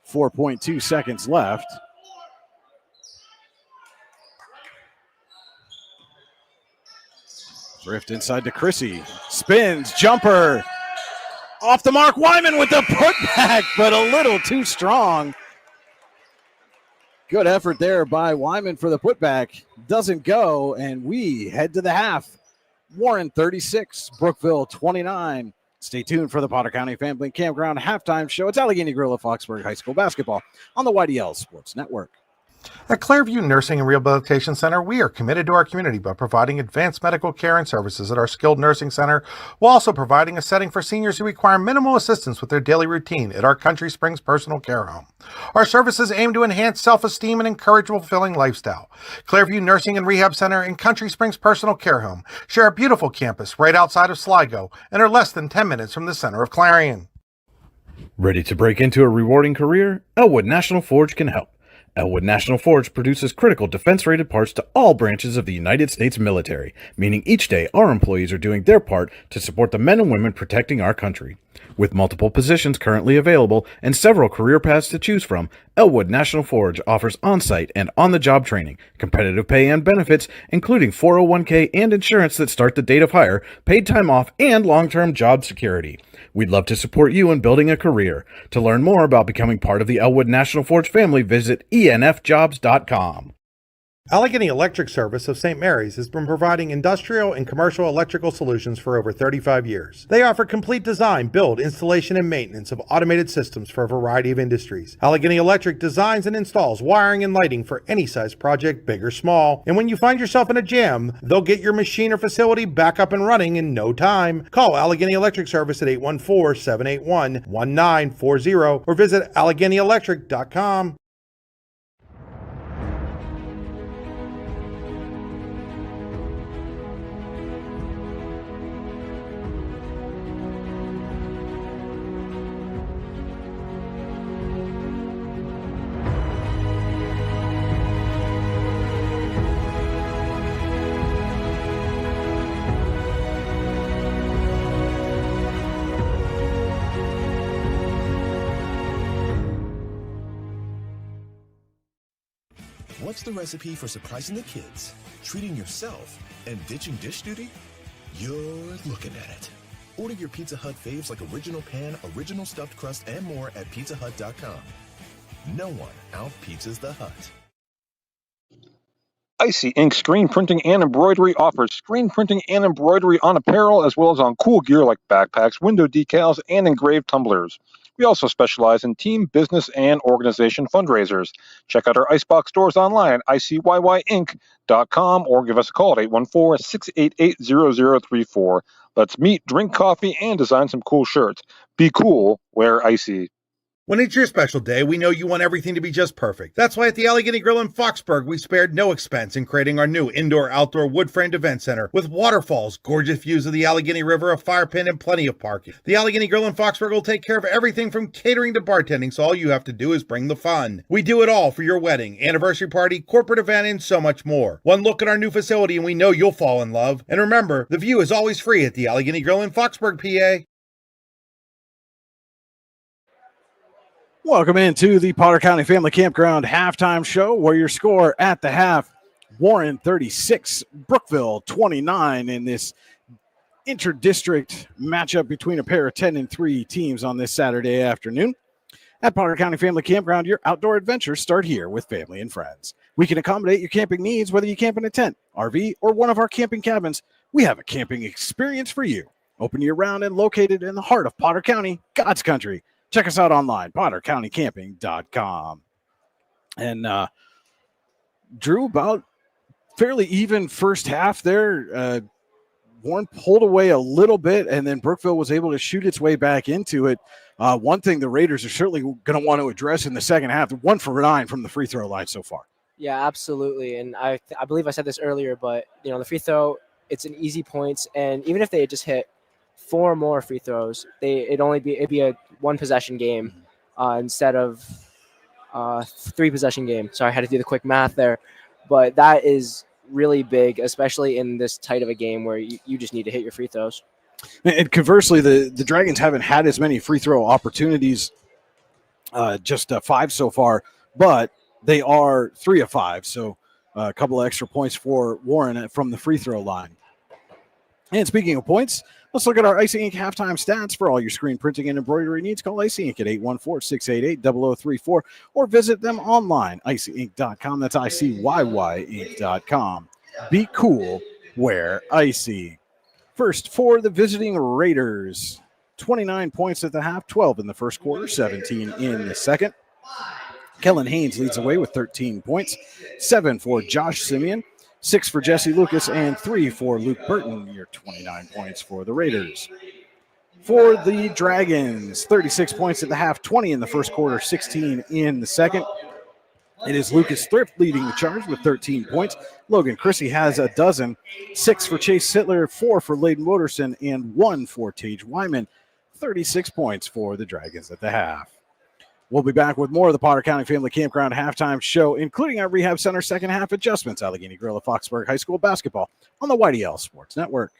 S5: 4.2 seconds left. Thrift inside to Chrissy. Spins. Jumper. Off the mark. Wyman with the putback, but a little too strong. Good effort there by Wyman for the putback. Doesn't go, and we head to the half. Warren 36, Brookville 29. Stay tuned for the Potter County Family Campground halftime show. It's Allegheny Grill of Foxburg High School basketball on the YDL Sports Network.
S1: At Clairview Nursing and Rehabilitation Center, we are committed to our community by providing advanced medical care and services at our skilled nursing center, while also providing a setting for seniors who require minimal assistance with their daily routine at our Country Springs Personal Care Home. Our services aim to enhance self-esteem and encourage a fulfilling lifestyle. Clairview Nursing and Rehab Center and Country Springs Personal Care Home share a beautiful campus right outside of Sligo and are less than 10 minutes from the center of Clarion.
S2: Ready to break into a rewarding career? Elwood National Forge can help. Elwood National Forge produces critical defense-rated parts to all branches of the United States military, meaning each day our employees are doing their part to support the men and women protecting our country. With multiple positions currently available and several career paths to choose from, Elwood National Forge offers on-site and on-the-job training, competitive pay and benefits, including 401k and insurance that start the date of hire, paid time off, and long-term job security. We'd love to support you in building a career. To learn more about becoming part of the Elwood National Forge family, visit enfjobs.com.
S1: Allegheny Electric Service of St. Mary's has been providing industrial and commercial electrical solutions for over 35 years. They offer complete design, build, installation, and maintenance of automated systems for a variety of industries. Allegheny Electric designs and installs wiring and lighting for any size project, big or small. And when you find yourself in a jam, they'll get your machine or facility back up and running in no time. Call Allegheny Electric Service at 814-781-1940 or visit AlleghenyElectric.com.
S3: What's the recipe for surprising the kids, treating yourself, and ditching dish duty? You're looking at it. Order your Pizza Hut faves like original pan, original stuffed crust, and more at pizzahut.com. No one out-pizzas the Hut.
S4: Icy Ink Screen Printing and Embroidery offers screen printing and embroidery on apparel as well as on cool gear like backpacks, window decals, and engraved tumblers. We also specialize in team, business, and organization fundraisers. Check out our Icebox stores online at icyinc.com or give us a call at 814-688-0034. Let's meet, drink coffee, and design some cool shirts. Be cool, wear Icy.
S1: When it's your special day, we know you want everything to be just perfect. That's why at the Allegheny Grill in Foxburg, we spared no expense in creating our new indoor-outdoor wood-framed event center with waterfalls, gorgeous views of the Allegheny River, a fire pit, and plenty of parking. The Allegheny Grill in Foxburg will take care of everything from catering to bartending, so all you have to do is bring the fun. We do it all for your wedding, anniversary party, corporate event, and so much more. One look at our new facility and we know you'll fall in love. And remember, the view is always free at the Allegheny Grill in Foxburg, PA.
S5: Welcome into the Potter County Family Campground halftime show, where your score at the half, Warren 36, Brookville 29, in this inter-district matchup between a pair of 10-3 teams on this Saturday afternoon. At Potter County Family Campground, your outdoor adventures start here with family and friends. We can accommodate your camping needs, whether you camp in a tent, RV, or one of our camping cabins. We have a camping experience for you. Open year-round and located in the heart of Potter County, God's country. Check us out online, PotterCountyCamping.com. And Drew, about fairly even first half there. Warren pulled away a little bit, and then Brookville was able to shoot its way back into it. One thing the Raiders are certainly going to want to address in the second half, 1 for 9 from the free throw line so far.
S6: Yeah, absolutely. And I believe I said this earlier, but the free throw, it's an easy points, and even if they had just hit 4 more free throws, it'd be a 1 possession game instead of 3 possession game. Sorry, I had to do the quick math there, but that is really big, especially in this tight of a game where you just need to hit your free throws.
S5: And conversely, the Dragons haven't had as many free throw opportunities, just 5 so far, but they are 3 of 5, so a couple of extra points for Warren from the free throw line. And speaking of points, let's look at our Icy Ink halftime stats for all your screen printing and embroidery needs. Call Icy Ink at 814-688-0034 or visit them online, icyinc.com. That's ICYYinc.com. Be cool, wear Icy. First, for the visiting Raiders, 29 points at the half, 12 in the first quarter, 17 in the second. Kellen Haynes leads the way with 13 points, 7 for Josh Simeon, 6 for Jesse Lucas, and 3 for Luke Burton. Your 29 points for the Raiders. For the Dragons, 36 points at the half, 20 in the first quarter, 16 in the second. It is Lucas Thrift leading the charge with 13 points. Logan Chrissy has a dozen, 6 for Chase Sittler, 4 for Layden Woderson, and 1 for Tage Wyman. 36 points for the Dragons at the half. We'll be back with more of the Potter County Family Campground halftime show, including our Rehab Center second half adjustments, Allegheny Grill at Foxburg High School basketball on the YDL Sports Network.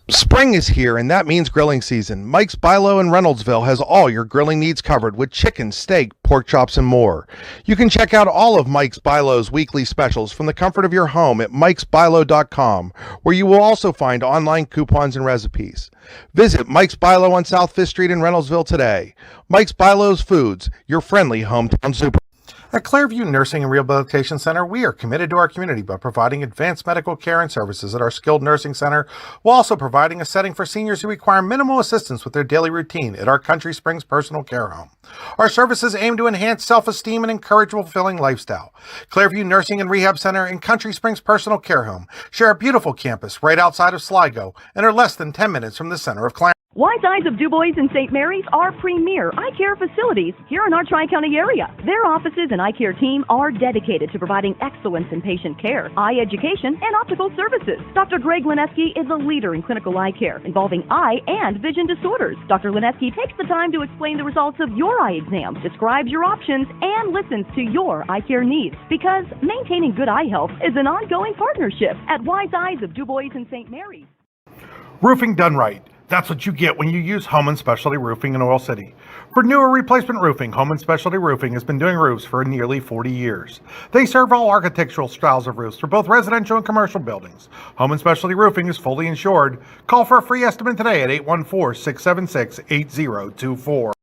S1: Spring is here, and that means grilling season. Mike's Bilo in Reynoldsville has all your grilling needs covered with chicken, steak, pork chops, and more. You can check out all of Mike's Bilo's weekly specials from the comfort of your home at mikesbilo.com, where you will also find online coupons and recipes. Visit Mike's Bilo on South 5th Street in Reynoldsville today. Mike's Bilo's Foods, your friendly hometown super. At Clairview Nursing and Rehabilitation Center, we are committed to our community by providing advanced medical care and services at our skilled nursing center, while also providing a setting for seniors who require minimal assistance with their daily routine at our Country Springs Personal Care Home. Our services aim to enhance self-esteem and encourage a fulfilling lifestyle. Clairview Nursing and Rehab Center and Country Springs Personal Care Home share a beautiful campus right outside of Sligo and are less than 10 minutes from the center of Clarendon.
S7: Wise Eyes of DuBois and St. Mary's are premier eye care facilities here in our Tri-County area. Their offices and eye care team are dedicated to providing excellence in patient care, eye education, and optical services. Dr. Greg Lineski is a leader in clinical eye care involving eye and vision disorders. Dr. Lineski takes the time to explain the results of your eye exam, describes your options, and listens to your eye care needs, because maintaining good eye health is an ongoing partnership at Wise Eyes of DuBois and St. Mary's.
S1: Roofing done right. That's what you get when you use Home & Specialty Roofing in Oil City. For new or replacement roofing, Home & Specialty Roofing has been doing roofs for nearly 40 years. They serve all architectural styles of roofs for both residential and commercial buildings. Home & Specialty Roofing is fully insured. Call for a free estimate today at 814-676-8024.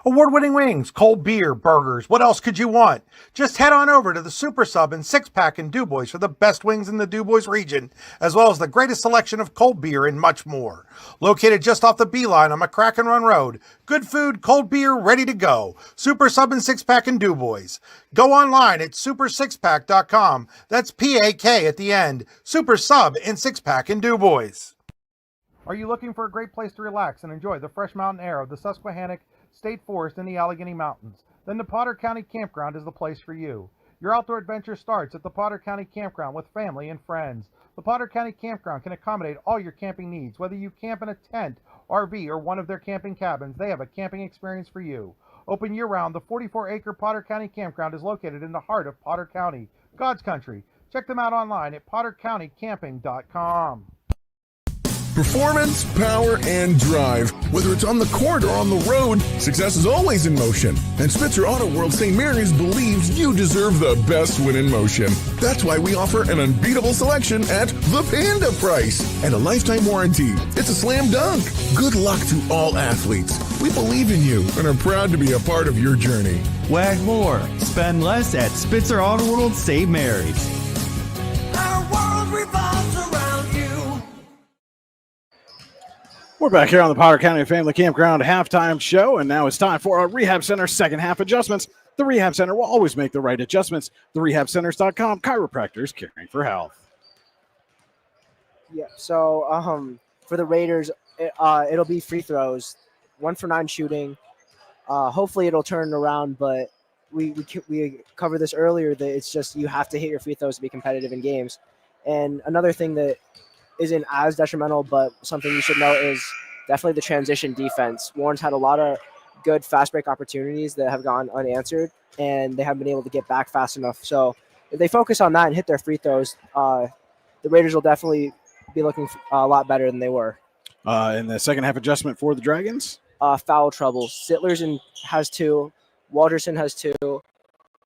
S1: Award-winning wings, cold beer, burgers, what else could you want? Just head on over to the Super Sub and Six Pack in DuBois for the best wings in the DuBois region, as well as the greatest selection of cold beer and much more. Located just off the B-line on McCracken Run Road, good food, cold beer, ready to go. Super Sub and Six Pack in DuBois. Go online at supersixpack.com. That's P-A-K at the end. Super Sub and Six Pack in DuBois. Are you looking for a great place to relax and enjoy the fresh mountain air of the Susquehannock State Forest in the Allegheny Mountains? Then the Potter County Campground is the place for you. Your outdoor adventure starts at the Potter County Campground with family and friends. The Potter County Campground can accommodate all your camping needs. Whether you camp in a tent, RV, or one of their camping cabins, they have a camping experience for you. Open year-round, the 44-acre Potter County Campground is located in the heart of Potter County, God's country. Check them out online at pottercountycamping.com.
S3: Performance, power, and drive. Whether it's on the court or on the road, success is always in motion. And Spitzer Auto World St. Mary's believes you deserve the best win in motion. That's why we offer an unbeatable selection at the Panda price and a lifetime warranty. It's a slam dunk. Good luck to all athletes. We believe in you and are proud to be a part of your journey.
S9: Wag more, spend less at Spitzer Auto World St. Mary's.
S8: Our world revolves around you.
S5: We're back here on the Potter County Family Campground halftime show, and now it's time for our Rehab Center second half adjustments. The Rehab Center will always make the right adjustments. TheRehabCenters.com, chiropractors caring for health.
S6: Yeah, so for the Raiders, it'll be free throws, 1 for 9 shooting. Hopefully it'll turn around, but we covered this earlier, that it's just you have to hit your free throws to be competitive in games. And another thing that isn't as detrimental, but something you should know, is definitely the transition defense. Warren's had a lot of good fast break opportunities that have gone unanswered, and they haven't been able to get back fast enough. So if they focus on that and hit their free throws, the Raiders will definitely be looking a lot better than they were.
S5: In the second half adjustment for the Dragons?
S6: Foul trouble. Sittler's has 2, Walterson has 2,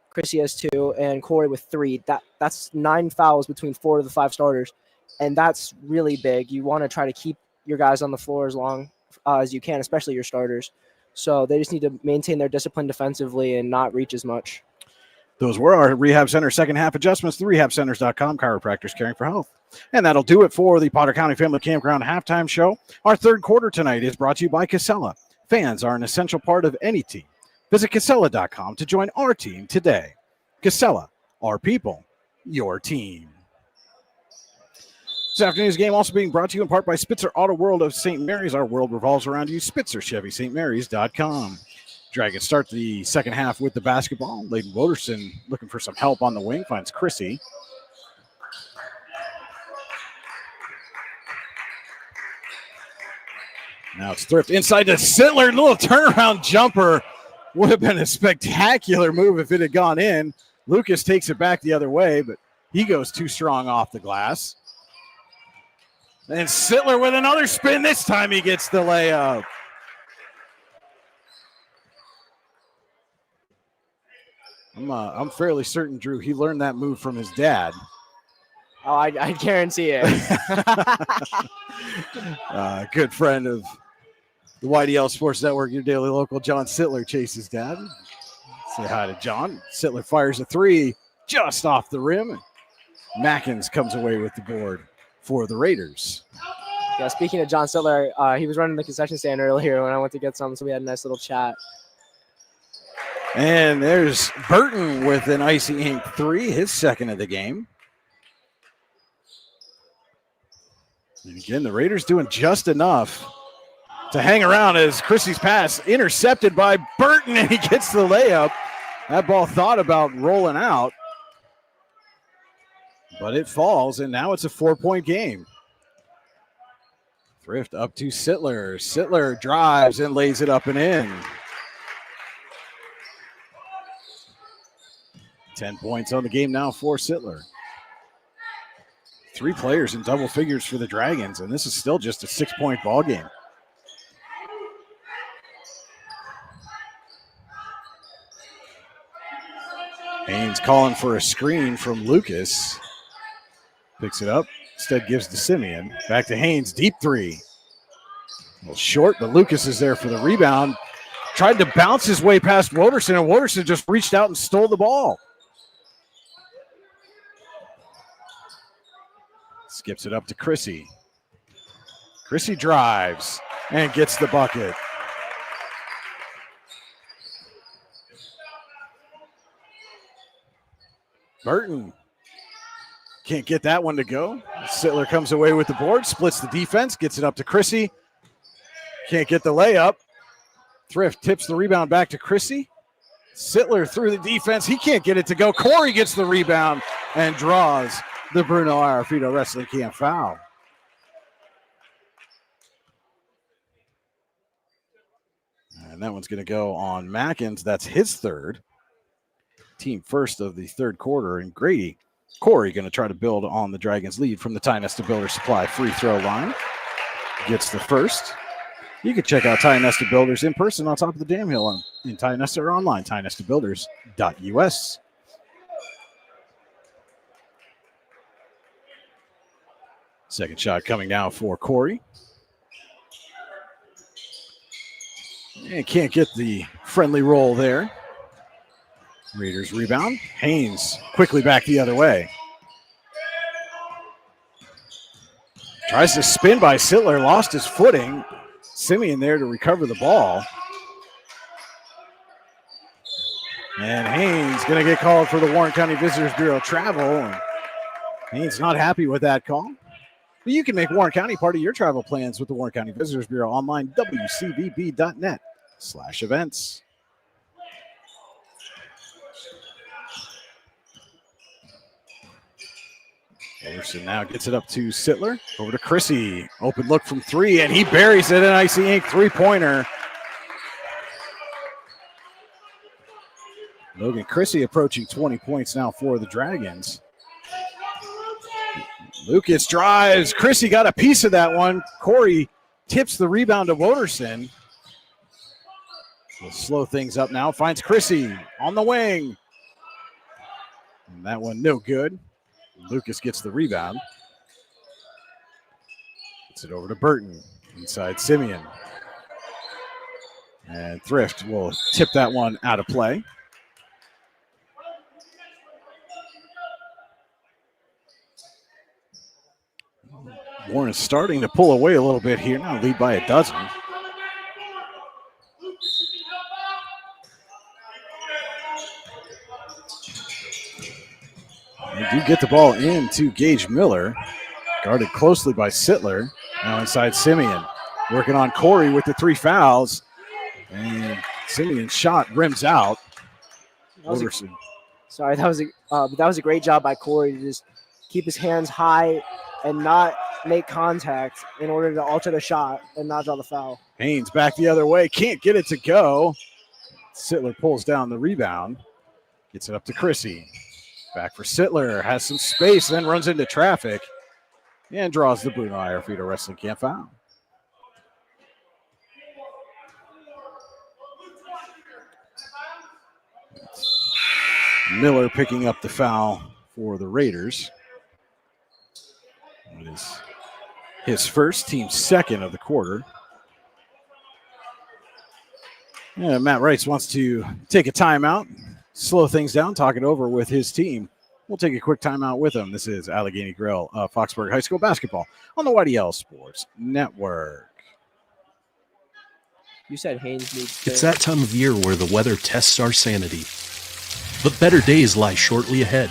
S6: Chrissy has 2, and Corey with 3. That's 9 fouls between 4 of the 5 starters. And that's really big. You want to try to keep your guys on the floor as long as you can, especially your starters. So they just need to maintain their discipline defensively and not reach as much.
S5: Those were our Rehab Center second half adjustments. TheRehabCenters.com, chiropractors caring for health. And that'll do it for the Potter County Family Campground halftime show. Our third quarter tonight is brought to you by Casella. Fans are an essential part of any team. Visit Casella.com to join our team today. Casella, our people, your team. This afternoon's game also being brought to you in part by Spitzer Auto World of St. Mary's. Our world revolves around you. SpitzerChevyStMarys.com. Dragons start the second half with the basketball. Layden Woderson looking for some help on the wing. Finds Chrissy. Now it's Thrift inside to Sittler. Little turnaround jumper. Would have been a spectacular move if it had gone in. Lucas takes it back the other way, but he goes too strong off the glass. And Sittler with another spin. This time he gets the layup. I'm fairly certain, Drew, he learned that move from his dad.
S6: Oh, I guarantee it.
S5: Good friend of the YDL Sports Network, your daily local, John Sittler, Chase's dad. Say hi to John. Sittler fires a three just off the rim. Mackins comes away with the board for the Raiders.
S6: Yeah, speaking of John Sittler, he was running the concession stand earlier when I went to get some, so we had a nice little chat.
S5: And there's Burton with an Icy Ink three, his second of the game. And again, the Raiders doing just enough to hang around as Chrissy's pass intercepted by Burton, and he gets the layup. That ball thought about rolling out, but it falls, and now it's a 4-point game. Thrift up to Sittler. Sittler drives and lays it up and in. 10 points on the game now for Sittler. 3 players in double figures for the Dragons, and this is still just a 6-point ball game. Haynes calling for a screen from Lucas. Picks it up. Instead gives to Simeon. Back to Haynes. Deep three. A little short, but Lucas is there for the rebound. Tried to bounce his way past Woderson, and Woderson just reached out and stole the ball. Skips it up to Chrissy. Chrissy drives and gets the bucket. Burton can't get that one to go. Sittler comes away with the board, splits the defense, gets it up to Chrissy. Can't get the layup. Thrift tips the rebound back to Chrissy. Sittler through the defense. He can't get it to go. Corey gets the rebound and draws the Bruno Arafito Wrestling Camp foul. And that one's going to go on Mackins. That's his third. Team first of the third quarter. And Corey going to try to build on the Dragons' lead from the Ty Nesta Builder Supply free throw line. Gets the first. You can check out Ty Nesta Builders in person on top of the Dam Hill in Ty Nesta or online, tynestabuilders.us. Second shot coming now for Corey. And can't get the friendly roll there. Raiders rebound. Haynes quickly back the other way. Tries to spin by Sittler, lost his footing. Simeon there to recover the ball. And Haynes going to get called for the Warren County Visitors Bureau travel. And Haynes not happy with that call. But you can make Warren County part of your travel plans with the Warren County Visitors Bureau online, wcvb.net/events. Anderson now gets it up to Sittler. Over to Chrissy. Open look from three, and he buries it. An Icy Ink three-pointer. Logan Chrissy approaching 20 points now for the Dragons. Lucas drives. Chrissy got a piece of that one. Corey tips the rebound to Woderson. We'll slow things up now. Finds Chrissy on the wing. And that one no good. Lucas gets the rebound. Gets it over to Burton. Inside Simeon. And Thrift will tip that one out of play. Warren is starting to pull away a little bit here. Now lead by a dozen. They do get the ball into Gage Miller. Guarded closely by Sittler. Now inside Simeon. Working on Corey with the 3 fouls. And Simeon's shot rims out.
S6: That was a great job by Corey to just keep his hands high and not make contact in order to alter the shot and not draw the foul.
S5: Haynes back the other way. Can't get it to go. Sittler pulls down the rebound. Gets it up to Chrissy. Back for Sittler. Has some space, then runs into traffic. And draws the Bruno Arafito Wrestling Camp foul. Miller picking up the foul for the Raiders. It is his first, team second of the quarter. Yeah, Matt Reitz wants to take a timeout. slow things down, talk it over with his team. We'll take a quick timeout with him. This is Allegheny Grill, Foxburg High School basketball on the YDL Sports Network.
S6: You said Haynes needs to.
S10: It's that time of year where the weather tests our sanity. But better days lie shortly ahead.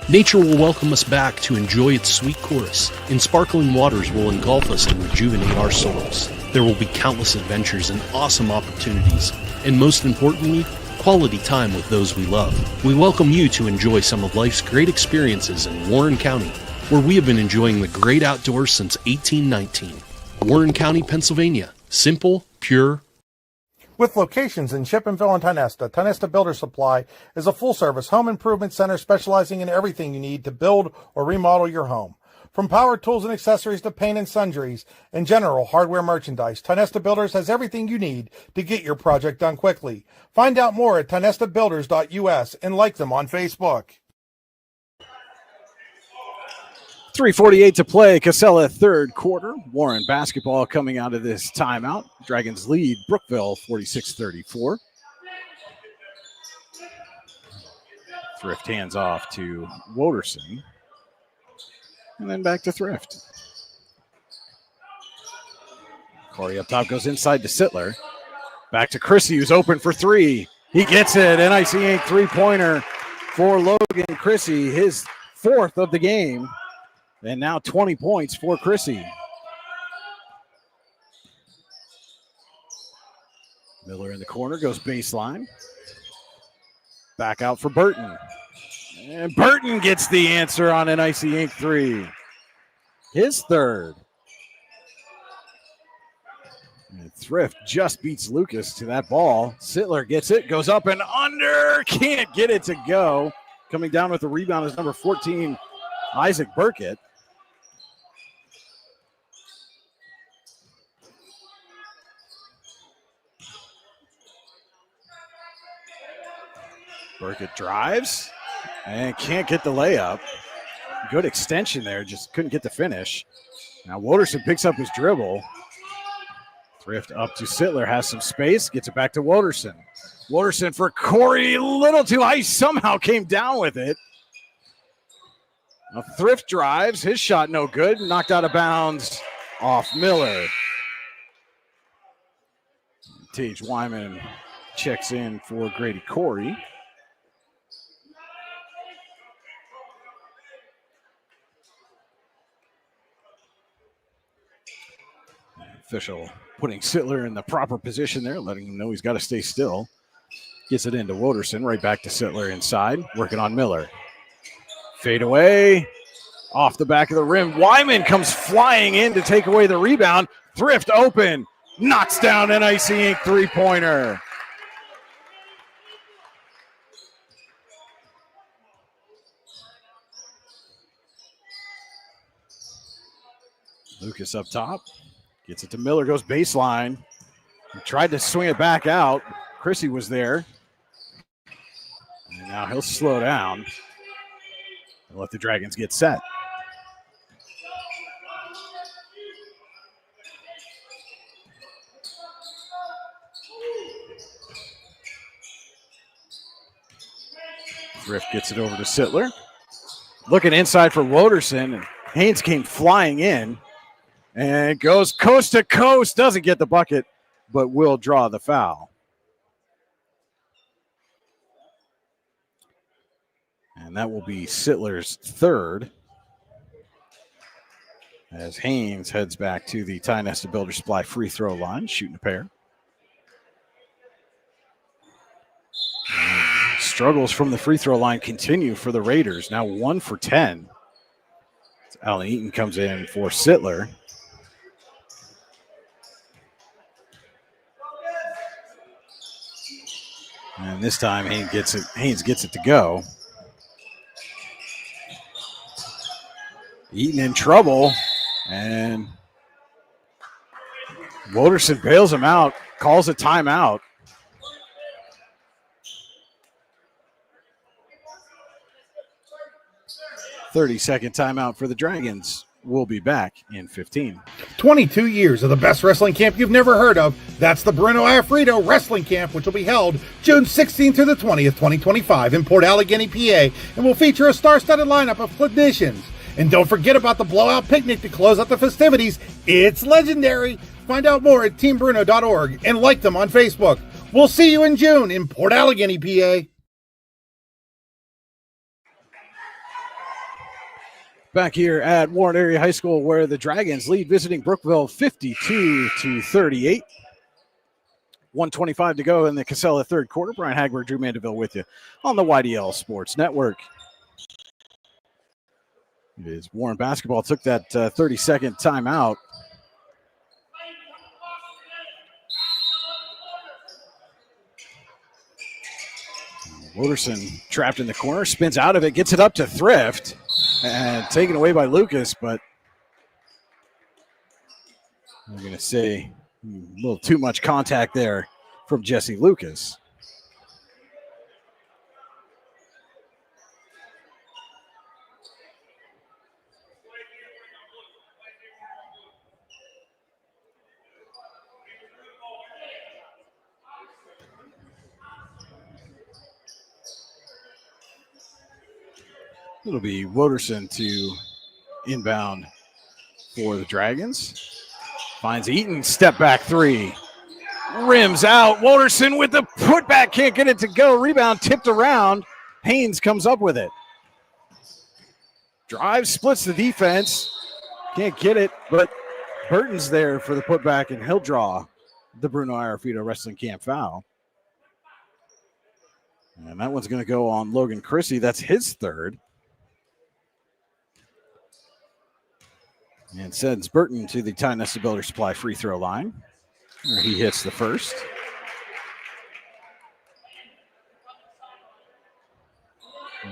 S10: Nature will welcome us back to enjoy its sweet chorus, and sparkling waters will engulf us and rejuvenate our souls. There will be countless adventures and awesome opportunities, and most importantly, quality time with those we love. We welcome you to enjoy some of life's great experiences in Warren County, where we have been enjoying the great outdoors since 1819. Warren County, Pennsylvania. Simple, pure.
S1: With locations in Chippenville and Tionesta, Tionesta Builder Supply is a full-service home improvement center specializing in everything you need to build or remodel your home. From power tools and accessories to paint and sundries and general hardware merchandise, Tionesta Builders has everything you need to get your project done quickly. Find out more at tionestabuilders.us and like them on Facebook.
S5: 3:48 to play, Casella third quarter. Warren basketball coming out of this timeout. Dragons lead Brookville 46-34. Thrift hands off to Woderson. And then back to Thrift. Corey up top goes inside to Sittler. Back to Chrissy, who's open for three. He gets it. NIC Inc. three-pointer for Logan Chrissy, his fourth of the game. And now 20 points for Chrissy. Miller in the corner, goes baseline. Back out for Burton. And Burton gets the answer on an NIC Inc. three. His third. And Thrift just beats Lucas to that ball. Sittler gets it, goes up and under. Can't get it to go. Coming down with the rebound is number 14, Isaac Burkett. Burkett drives and can't get the layup. Good extension there, just couldn't get the finish. Now Woderson picks up his dribble. Thrift up to Sittler, has some space, gets it back to Woderson. Woderson for Corey, a little too high, somehow came down with it. Now Thrift drives, his shot no good, knocked out of bounds off Miller. Tage Wyman checks in for Grady Corey. Official putting Sittler in the proper position there, letting him know he's got to stay still. Gets it into Woderson, right back to Sittler inside, working on Miller. Fade away, off the back of the rim. Wyman comes flying in to take away the rebound. Thrift open, knocks down NIC Inc. three-pointer. Lucas up top. Gets it to Miller, goes baseline. He tried to swing it back out. Chrissy was there. And now he'll slow down and let the Dragons get set. Thrift gets it over to Sittler. Looking inside for Woderson, and Haynes came flying in. And goes coast to coast, doesn't get the bucket, but will draw the foul. And that will be Sittler's third, as Haynes heads back to the Tionesta Builder Supply free throw line, shooting a pair. And struggles from the free throw line continue for the Raiders, now 1 for 10. Alan Eaton comes in for Sittler. And this time Haynes gets it to go. Eaton in trouble, and Woderson bails him out, calls a timeout. .30-second timeout for the Dragons. We'll be back in 15.
S1: 22 years of the best wrestling camp you've never heard of. That's the Bruno Iafrito Wrestling Camp, which will be held June 16th through the 20th, 2025 in Port Allegany, PA, and will feature a star-studded lineup of clinicians. And don't forget about the blowout picnic to close out the festivities. It's legendary. Find out more at teambruno.org and like them on Facebook. We'll see you in June in Port Allegany, PA.
S5: Back here at Warren Area High School, where the Dragons lead visiting Brookville 52-38. 1:25 to go in the Casella third quarter. Brian Hagberg, Drew Mandeville with you on the YDL Sports Network. It is Warren basketball took that 30-second timeout. Wooderson trapped in the corner, spins out of it, gets it up to Thrift, and taken away by Lucas, but I'm going to say a little too much contact there from Jesse Lucas. It'll be Wooderson to inbound for the Dragons. Finds Eaton, step back three. Rims out. Wooderson with the putback, can't get it to go. Rebound tipped around. Haynes comes up with it. Drive, splits the defense. Can't get it, but Burton's there for the putback, and he'll draw the Bruno Iafrito Wrestling Camp foul. And that one's going to go on Logan Chrissy. That's his third. And sends Burton to the Ty Nesta Builder Supply free throw line, where he hits the first.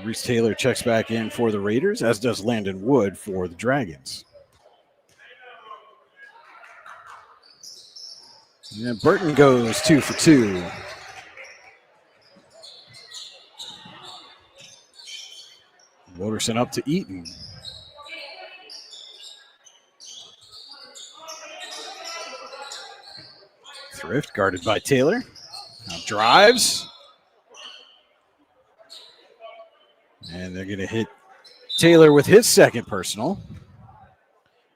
S5: Reese Taylor checks back in for the Raiders, as does Landon Wood for the Dragons. And Burton goes 2 for 2. Wooderson up to Eaton. Thrift guarded by Taylor. Now drives. And they're going to hit Taylor with his second personal.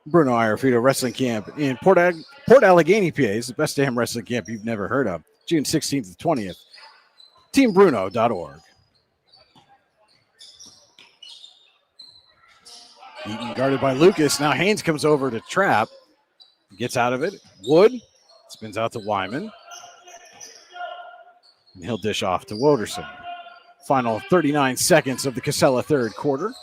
S5: Bruno Iafrito Wrestling Camp in Port Allegany, PA is the best damn wrestling camp you've never heard of. June 16th to 20th. TeamBruno.org. Eaton guarded by Lucas. Now Haynes comes over to trap. Gets out of it. Wood spins out to Wyman. And he'll dish off to Wooderson. Final 39 seconds of the Casella third quarter.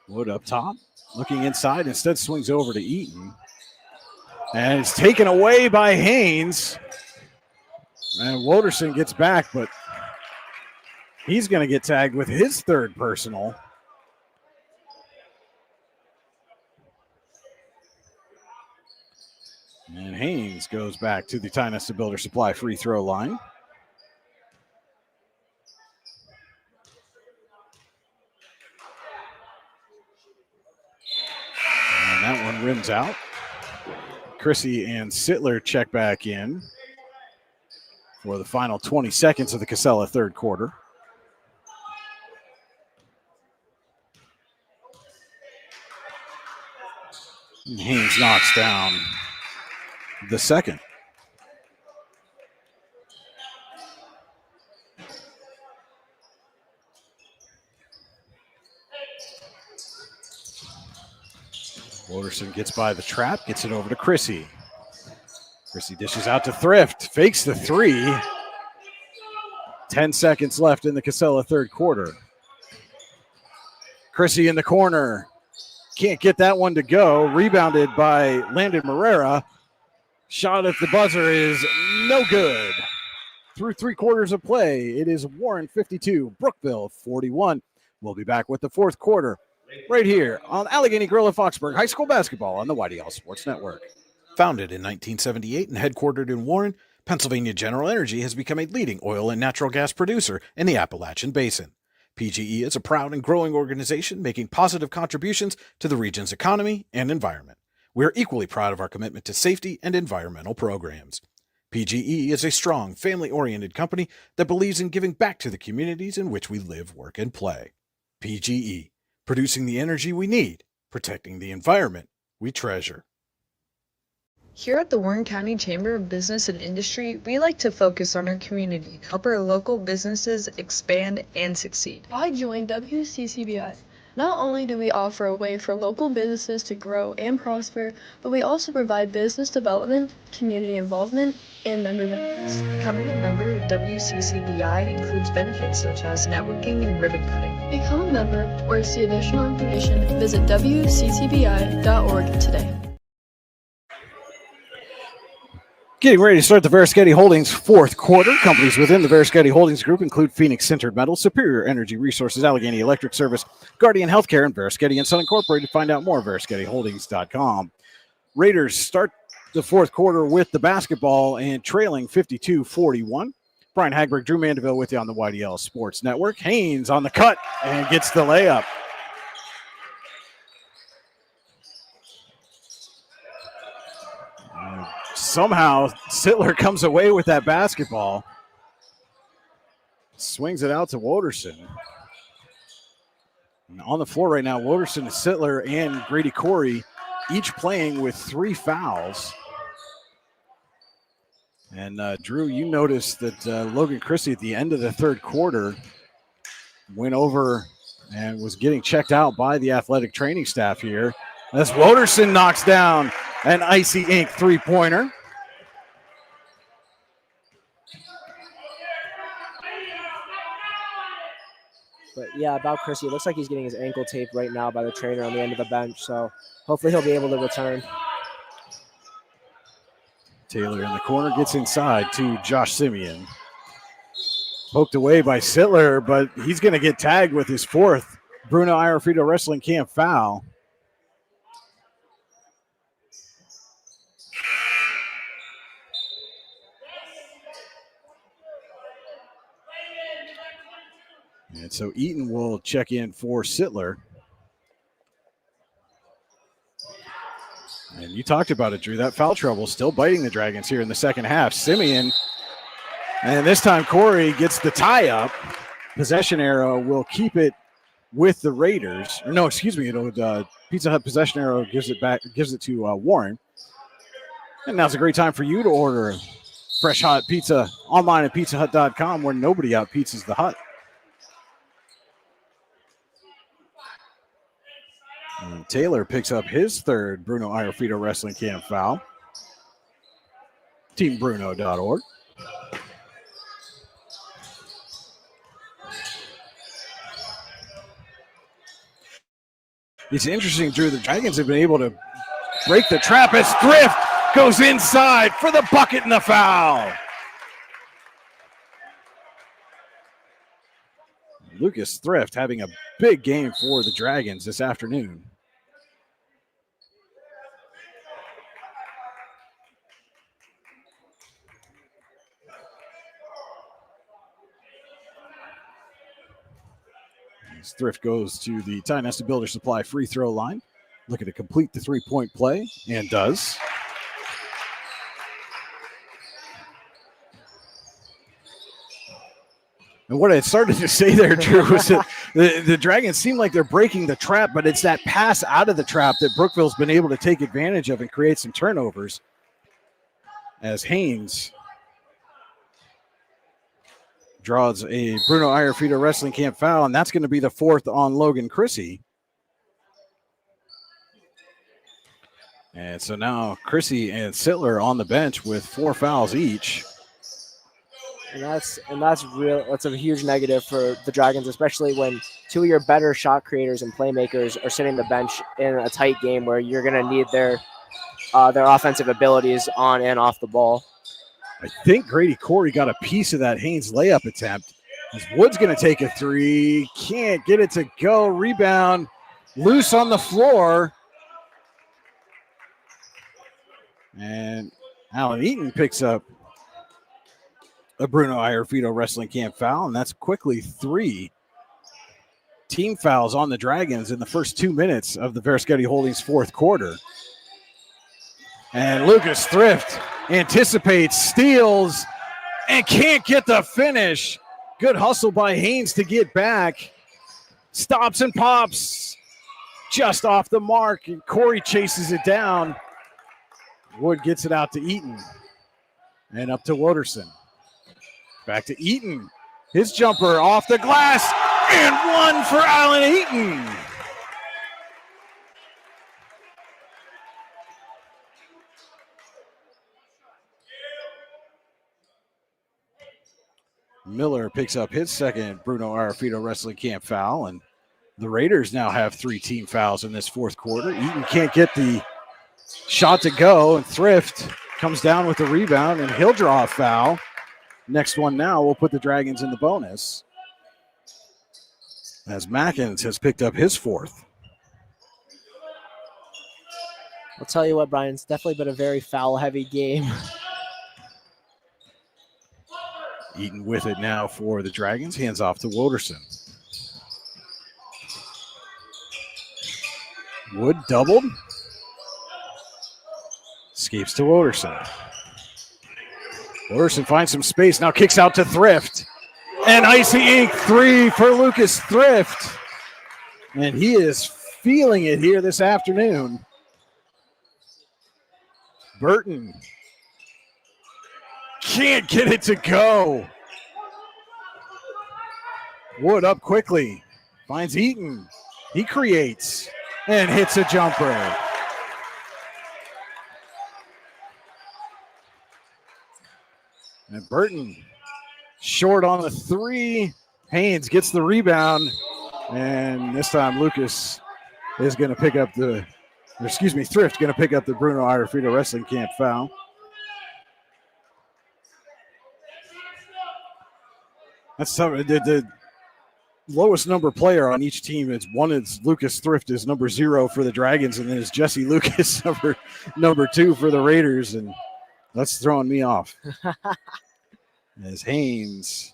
S5: Wood up top, looking inside, instead swings over to Eaton. And it's taken away by Haynes. And Wooderson gets back, but he's going to get tagged with his third personal. And Haynes goes back to the Ty Nesta Builder Supply free throw line. And that one rims out. Chrissy and Sittler check back in for the final 20 seconds of the Casella third quarter. And Haynes knocks down the second. Wooderson gets by the trap, gets it over to Chrissy. Chrissy dishes out to Thrift, fakes the three. 10 seconds left in the Casella third quarter. Chrissy in the corner. Can't get that one to go. Rebounded by Landon Morera. Shot at the buzzer is no good. Through 3 quarters of play, it is Warren 52, Brookville 41. We'll be back with the fourth quarter right here on Allegheny Grill and Foxburg High School basketball on the YDL Sports Network.
S2: Founded in 1978 and headquartered in Warren, Pennsylvania General Energy has become a leading oil and natural gas producer in the Appalachian Basin. PGE is a proud and growing organization making positive contributions to the region's economy and environment. We are equally proud of our commitment to safety and environmental programs. PGE is a strong, family-oriented company that believes in giving back to the communities in which we live, work, and play. PGE, producing the energy we need, protecting the environment we treasure.
S11: Here at the Warren County Chamber of Business and Industry, we like to focus on our community, help our local businesses expand and succeed.
S12: I joined WCCBI. Not only do we offer a way for local businesses to grow and prosper, but we also provide business development, community involvement, and member benefits.
S11: Becoming a member of WCCBI includes benefits such as networking and ribbon cutting.
S12: Become a member or to see additional information, visit WCCBI.org today.
S5: Getting ready to start the Verischetti Holdings fourth quarter. Companies within the Verischetti Holdings Group include Phoenix Centered Metals, Superior Energy Resources, Allegheny Electric Service, Guardian Healthcare, and Verischetti & Son Incorporated. Find out more at VerischettiHoldings.com. Raiders start the fourth quarter with the basketball and trailing 52-41. Brian Hagberg, Drew Mandeville with you on the YDL Sports Network. Haynes on the cut and gets the layup. Somehow, Sittler comes away with that basketball. Swings it out to Woderson. And on the floor right now, Woderson, Sittler, and Grady Corey each playing with 3 fouls. And Drew, you noticed that Logan Christie at the end of the third quarter went over and was getting checked out by the athletic training staff here. As Woderson knocks down an Icy Ink three-pointer.
S6: But yeah, about Chrissy, it looks like he's getting his ankle taped right now by the trainer on the end of the bench. So hopefully he'll be able to return.
S5: Taylor in the corner gets inside to Josh Simeon. Poked away by Sittler, but he's going to get tagged with his fourth Bruno Iorfito Wrestling Camp foul. And so Eaton will check in for Sittler. And you talked about it, Drew. That foul trouble still biting the Dragons here in the second half. Simeon, and this time Corey gets the tie-up. Possession arrow will keep it with the Raiders. Or no, excuse me. It'll Pizza Hut possession arrow gives it to Warren. And now's a great time for you to order fresh hot pizza online at pizzahut.com, where nobody out pizzas the hut. And Taylor picks up his third Bruno Iorfito Wrestling Camp foul. TeamBruno.org. It's interesting, Drew. The Dragons have been able to break the trap as Thrift goes inside for the bucket and the foul. Lucas Thrift having a big game for the Dragons this afternoon. As Thrift goes to the Ty Nesta Builder Supply free throw line, looking to complete the three-point play, and does. And what I started to say there, Drew, was that the Dragons seem like they're breaking the trap, but it's that pass out of the trap that Brookville's been able to take advantage of and create some turnovers. As Haynes draws a Bruno Iorfito Wrestling Camp foul, and that's going to be the fourth on Logan Chrissy. And so now Chrissy and Sittler on the bench with 4 fouls each.
S6: And that's a huge negative for the Dragons, especially when 2 of your better shot creators and playmakers are sitting the bench in a tight game where you're going to need their offensive abilities on and off the ball.
S5: I think Grady Corey got a piece of that Haynes layup attempt. As Wood's going to take a three, can't get it to go. Rebound, loose on the floor. And Alan Eaton picks up a Bruno Iarfito Wrestling Camp foul, and that's quickly 3 team fouls on the Dragons in the first 2 minutes of the Versketti Holdings fourth quarter. And Lucas Thrift anticipates, steals, and can't get the finish. Good hustle by Haynes to get back. Stops and pops just off the mark, and Corey chases it down. Wood gets it out to Eaton and up to Woderson. Back to Eaton. His jumper off the glass, and one for Allen Eaton. Miller picks up his second Bruno Iarfito Wrestling Camp foul, and the Raiders now have 3 team fouls in this fourth quarter. Eaton can't get the shot to go, and Thrift comes down with the rebound, and he'll draw a foul. Next one now will put the Dragons in the bonus, as Mackins has picked up his fourth.
S6: I'll tell you what, Brian, it's definitely been a very foul-heavy game.
S5: Eaton with it now for the Dragons. Hands off to Woderson. Wood doubled. Escapes to Woderson. Woderson finds some space. Now kicks out to Thrift. And Icy Ink 3 for Lucas Thrift. And he is feeling it here this afternoon. Burton can't get it to go. Wood up quickly. Finds Eaton. He creates and hits a jumper. And Burton short on the 3. Haynes gets the rebound. And this time Lucas is going to pick up Thrift going to pick up the Bruno Iarfito Wrestling Camp foul. That's something. The lowest number player on each team is Lucas Thrift is number 0 for the Dragons, and then it's Jesse Lucas number 2 for the Raiders, and that's throwing me off. As Haynes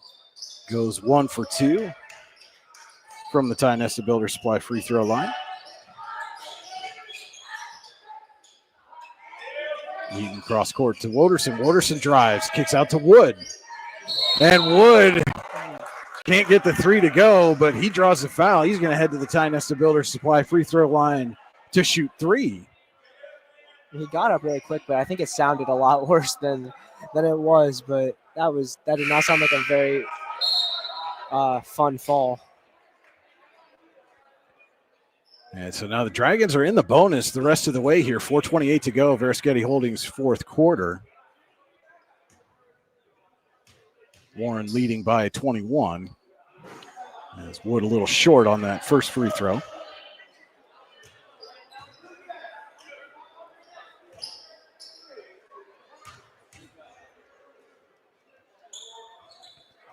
S5: goes 1 for 2 from the Ty Nesta Builder Supply free throw line. Eaton cross court to Woderson. Woderson drives, kicks out to Wood. And Wood can't get the 3 to go, but he draws a foul. He's going to head to the Ty Nesta Builder Supply free throw line to shoot 3.
S6: He got up really quick, but I think it sounded a lot worse than it was. But that did not sound like a very fun fall.
S5: And so now the Dragons are in the bonus the rest of the way here. 4:28 to go. Versketti Holdings fourth quarter. Warren leading by 21. As Wood a little short on that first free throw.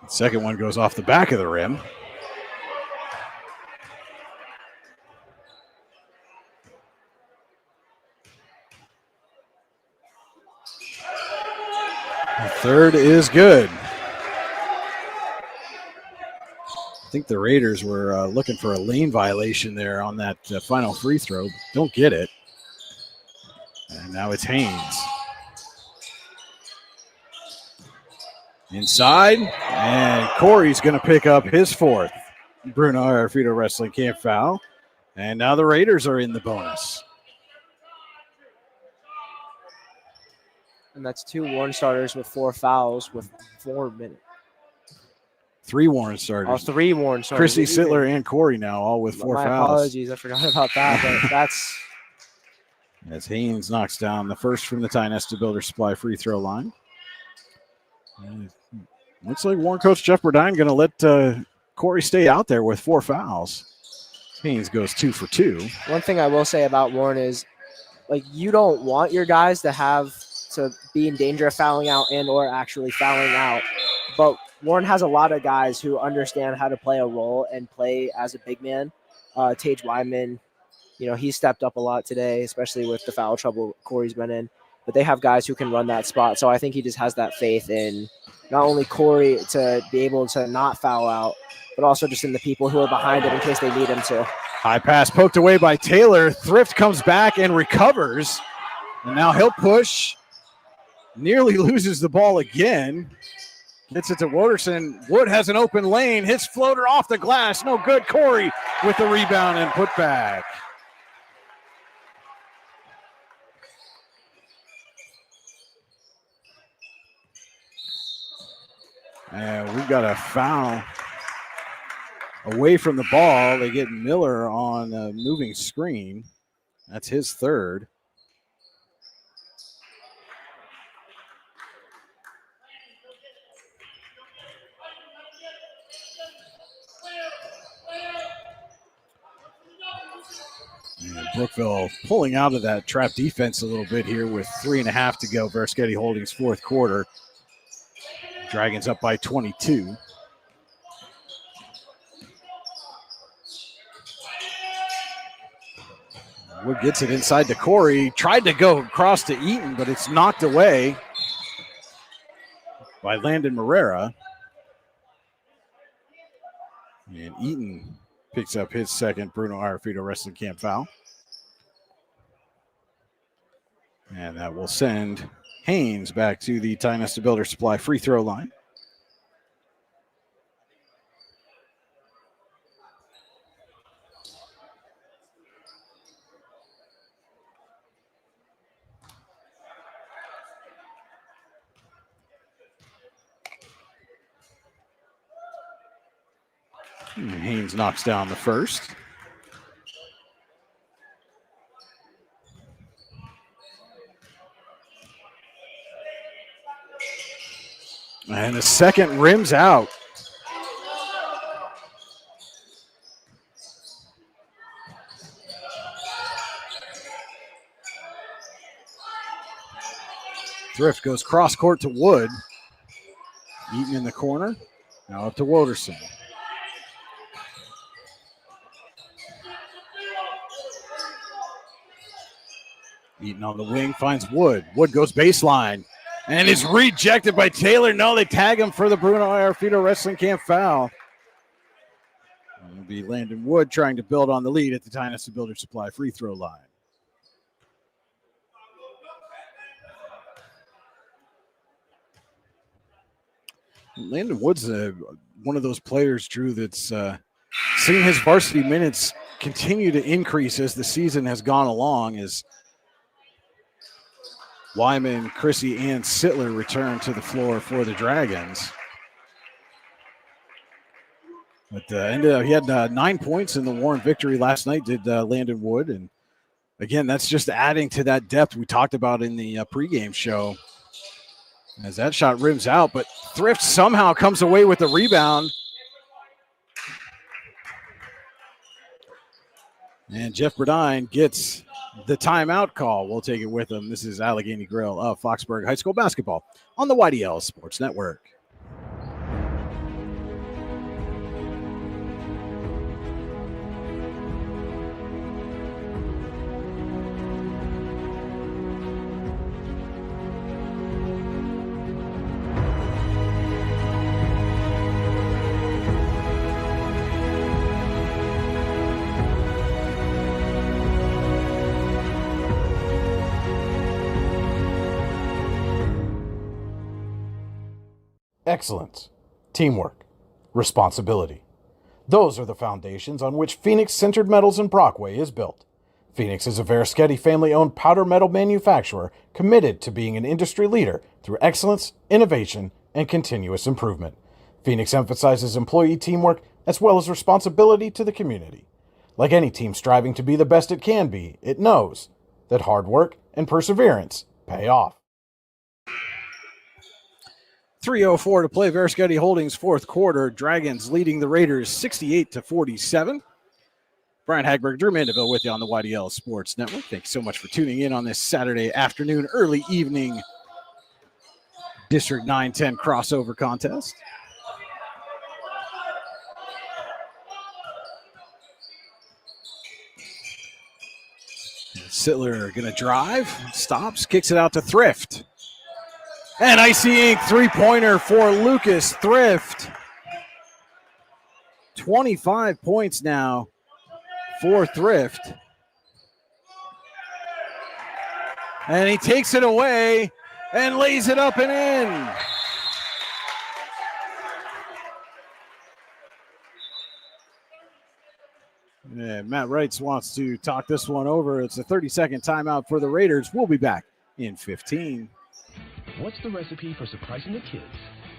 S5: The second one goes off the back of the rim. The third is good. I think the Raiders were looking for a lane violation there on that final free throw. Don't get it. And now it's Haynes. Inside, and Corey's going to pick up his fourth Bruno Iarfito Wrestling Camp foul. And now the Raiders are in the bonus.
S6: And that's 2 Warren starters with 4 fouls with 4 minutes.
S5: 3 Warren starters.
S6: Oh, 3 Warren starters.
S5: Christy Sittler and Corey now, all with 4
S6: My
S5: fouls.
S6: apologies, I forgot about that. But that's
S5: as Haynes knocks down the first from the Ty Nesta Builder Supply free throw line. And looks like Warren coach Jeff Burdine going to let Corey stay out there with 4 fouls. Haynes goes 2 for 2.
S6: one thing I will say about Warren is, like, you don't want your guys to be in danger of fouling out and or actually fouling out. But Warren has a lot of guys who understand how to play a role and play as a big man. Tage Wyman, he stepped up a lot today, especially with the foul trouble Corey's been in. but they have guys who can run that spot. So I think he just has that faith in not only Corey to be able to not foul out, but also just in the people who are behind it in case they need him to.
S5: High pass poked away by Taylor. Thrift comes back and recovers. And now he'll push. Nearly loses the ball again. Gets it to Woderson. Wood has an open lane. His floater off the glass. No good. Corey with the rebound and put back. And we've got a foul away from the ball. They get Miller on a moving screen. That's his third. And Brookville pulling out of that trap defense a little bit here with 3.5 to go. Verschetti Holdings fourth quarter. Dragons up by 22. Wood gets it inside to Corey. Tried to go across to Eaton, but it's knocked away by Landon Morera. And Eaton picks up his second Bruno Arafito wrestling camp foul. And that will send Haynes back to the Tynesta Builder Supply free throw line. And Haynes knocks down the first. And the second rims out. Thrift goes cross court to Wood. Eaton in the corner. Now up to Woderson. Eaton on the wing finds Wood. Wood goes baseline and is rejected by Taylor. No, they tag him for the Bruno Arafito wrestling camp foul. It'll be Landon Wood trying to build on the lead at the Tynesta Builder Supply free throw line. Landon Wood's one of those players, Drew, that's seen his varsity minutes continue to increase as the season has gone along, as Wyman, Chrissy, and Sittler return to the floor for the Dragons. But he had 9 points in the Warren victory last night, did Landon Wood. And again, that's just adding to that depth we talked about in the pregame show. As that shot rims out, but Thrift somehow comes away with the rebound. And Jeff Burdine gets the timeout call. We'll take it with him. This is Allegheny Grill of Foxburg High School basketball on the YDL Sports Network.
S2: Excellence, teamwork, responsibility. Those are the foundations on which Phoenix Sintered Metals in Brockway is built. Phoenix is a Verschetti family-owned powder metal manufacturer committed to being an industry leader through excellence, innovation, and continuous improvement. Phoenix emphasizes employee teamwork as well as responsibility to the community. Like any team striving to be the best it can be, it knows that hard work and perseverance pay off.
S5: 3:04 to play. Verschetti Holdings fourth quarter. Dragons leading the Raiders 68-47. Brian Hagberg, Drew Mandeville with you on the YDL Sports Network. Thank you so much for tuning in on this Saturday afternoon, early evening District 9-10 crossover contest. Sittler going to drive, stops, kicks it out to Thrift. And Icy Ink three-pointer for Lucas Thrift. 25 points now for Thrift. And he takes it away and lays it up and in. And Matt Wrights wants to talk this one over. It's a 30-second timeout for the Raiders. We'll be back in 15.
S3: What's the recipe for surprising the kids,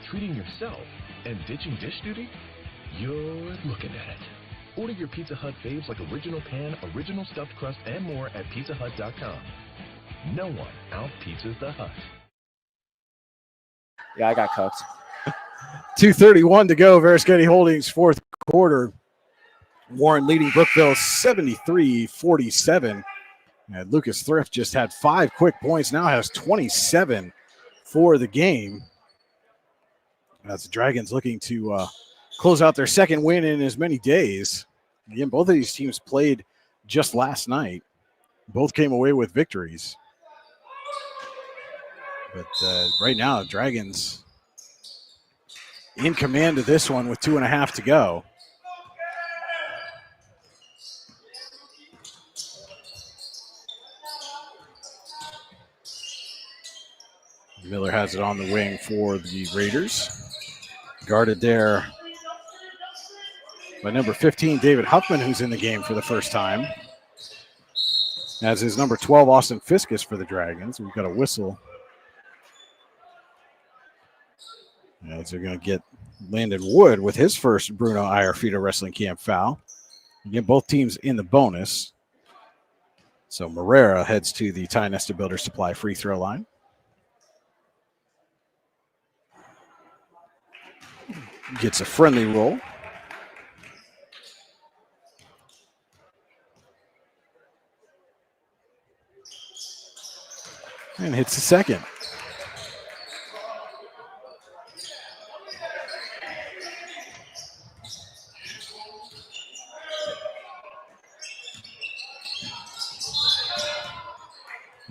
S3: treating yourself, and ditching dish duty? You're looking at it. Order your Pizza Hut faves like original pan, original stuffed crust, and more at pizzahut.com. No one out-pizzas the Hut.
S6: Yeah, I got cooked.
S5: 2:31 to go. Veriskety Holdings fourth quarter. Warren leading Brookville 73-47. And Lucas Thrift just had 5 quick points, now has 27 for the game. As the Dragons looking to close out their second win in as many days. Again, both of these teams played just last night. Both came away with victories. But right now, Dragons in command of this one with 2.5 to go. Miller has it on the wing for the Raiders. Guarded there by number 15, David Huffman, who's in the game for the first time. As is number 12, Austin Fiskus for the Dragons. We've got a whistle. As they're going to get Landon Wood with his first Bruno Iarfito Wrestling Camp foul. Again, both teams in the bonus. So Marrera heads to the Ty Nesta Builder Supply free throw line. Gets a friendly roll. And hits the second.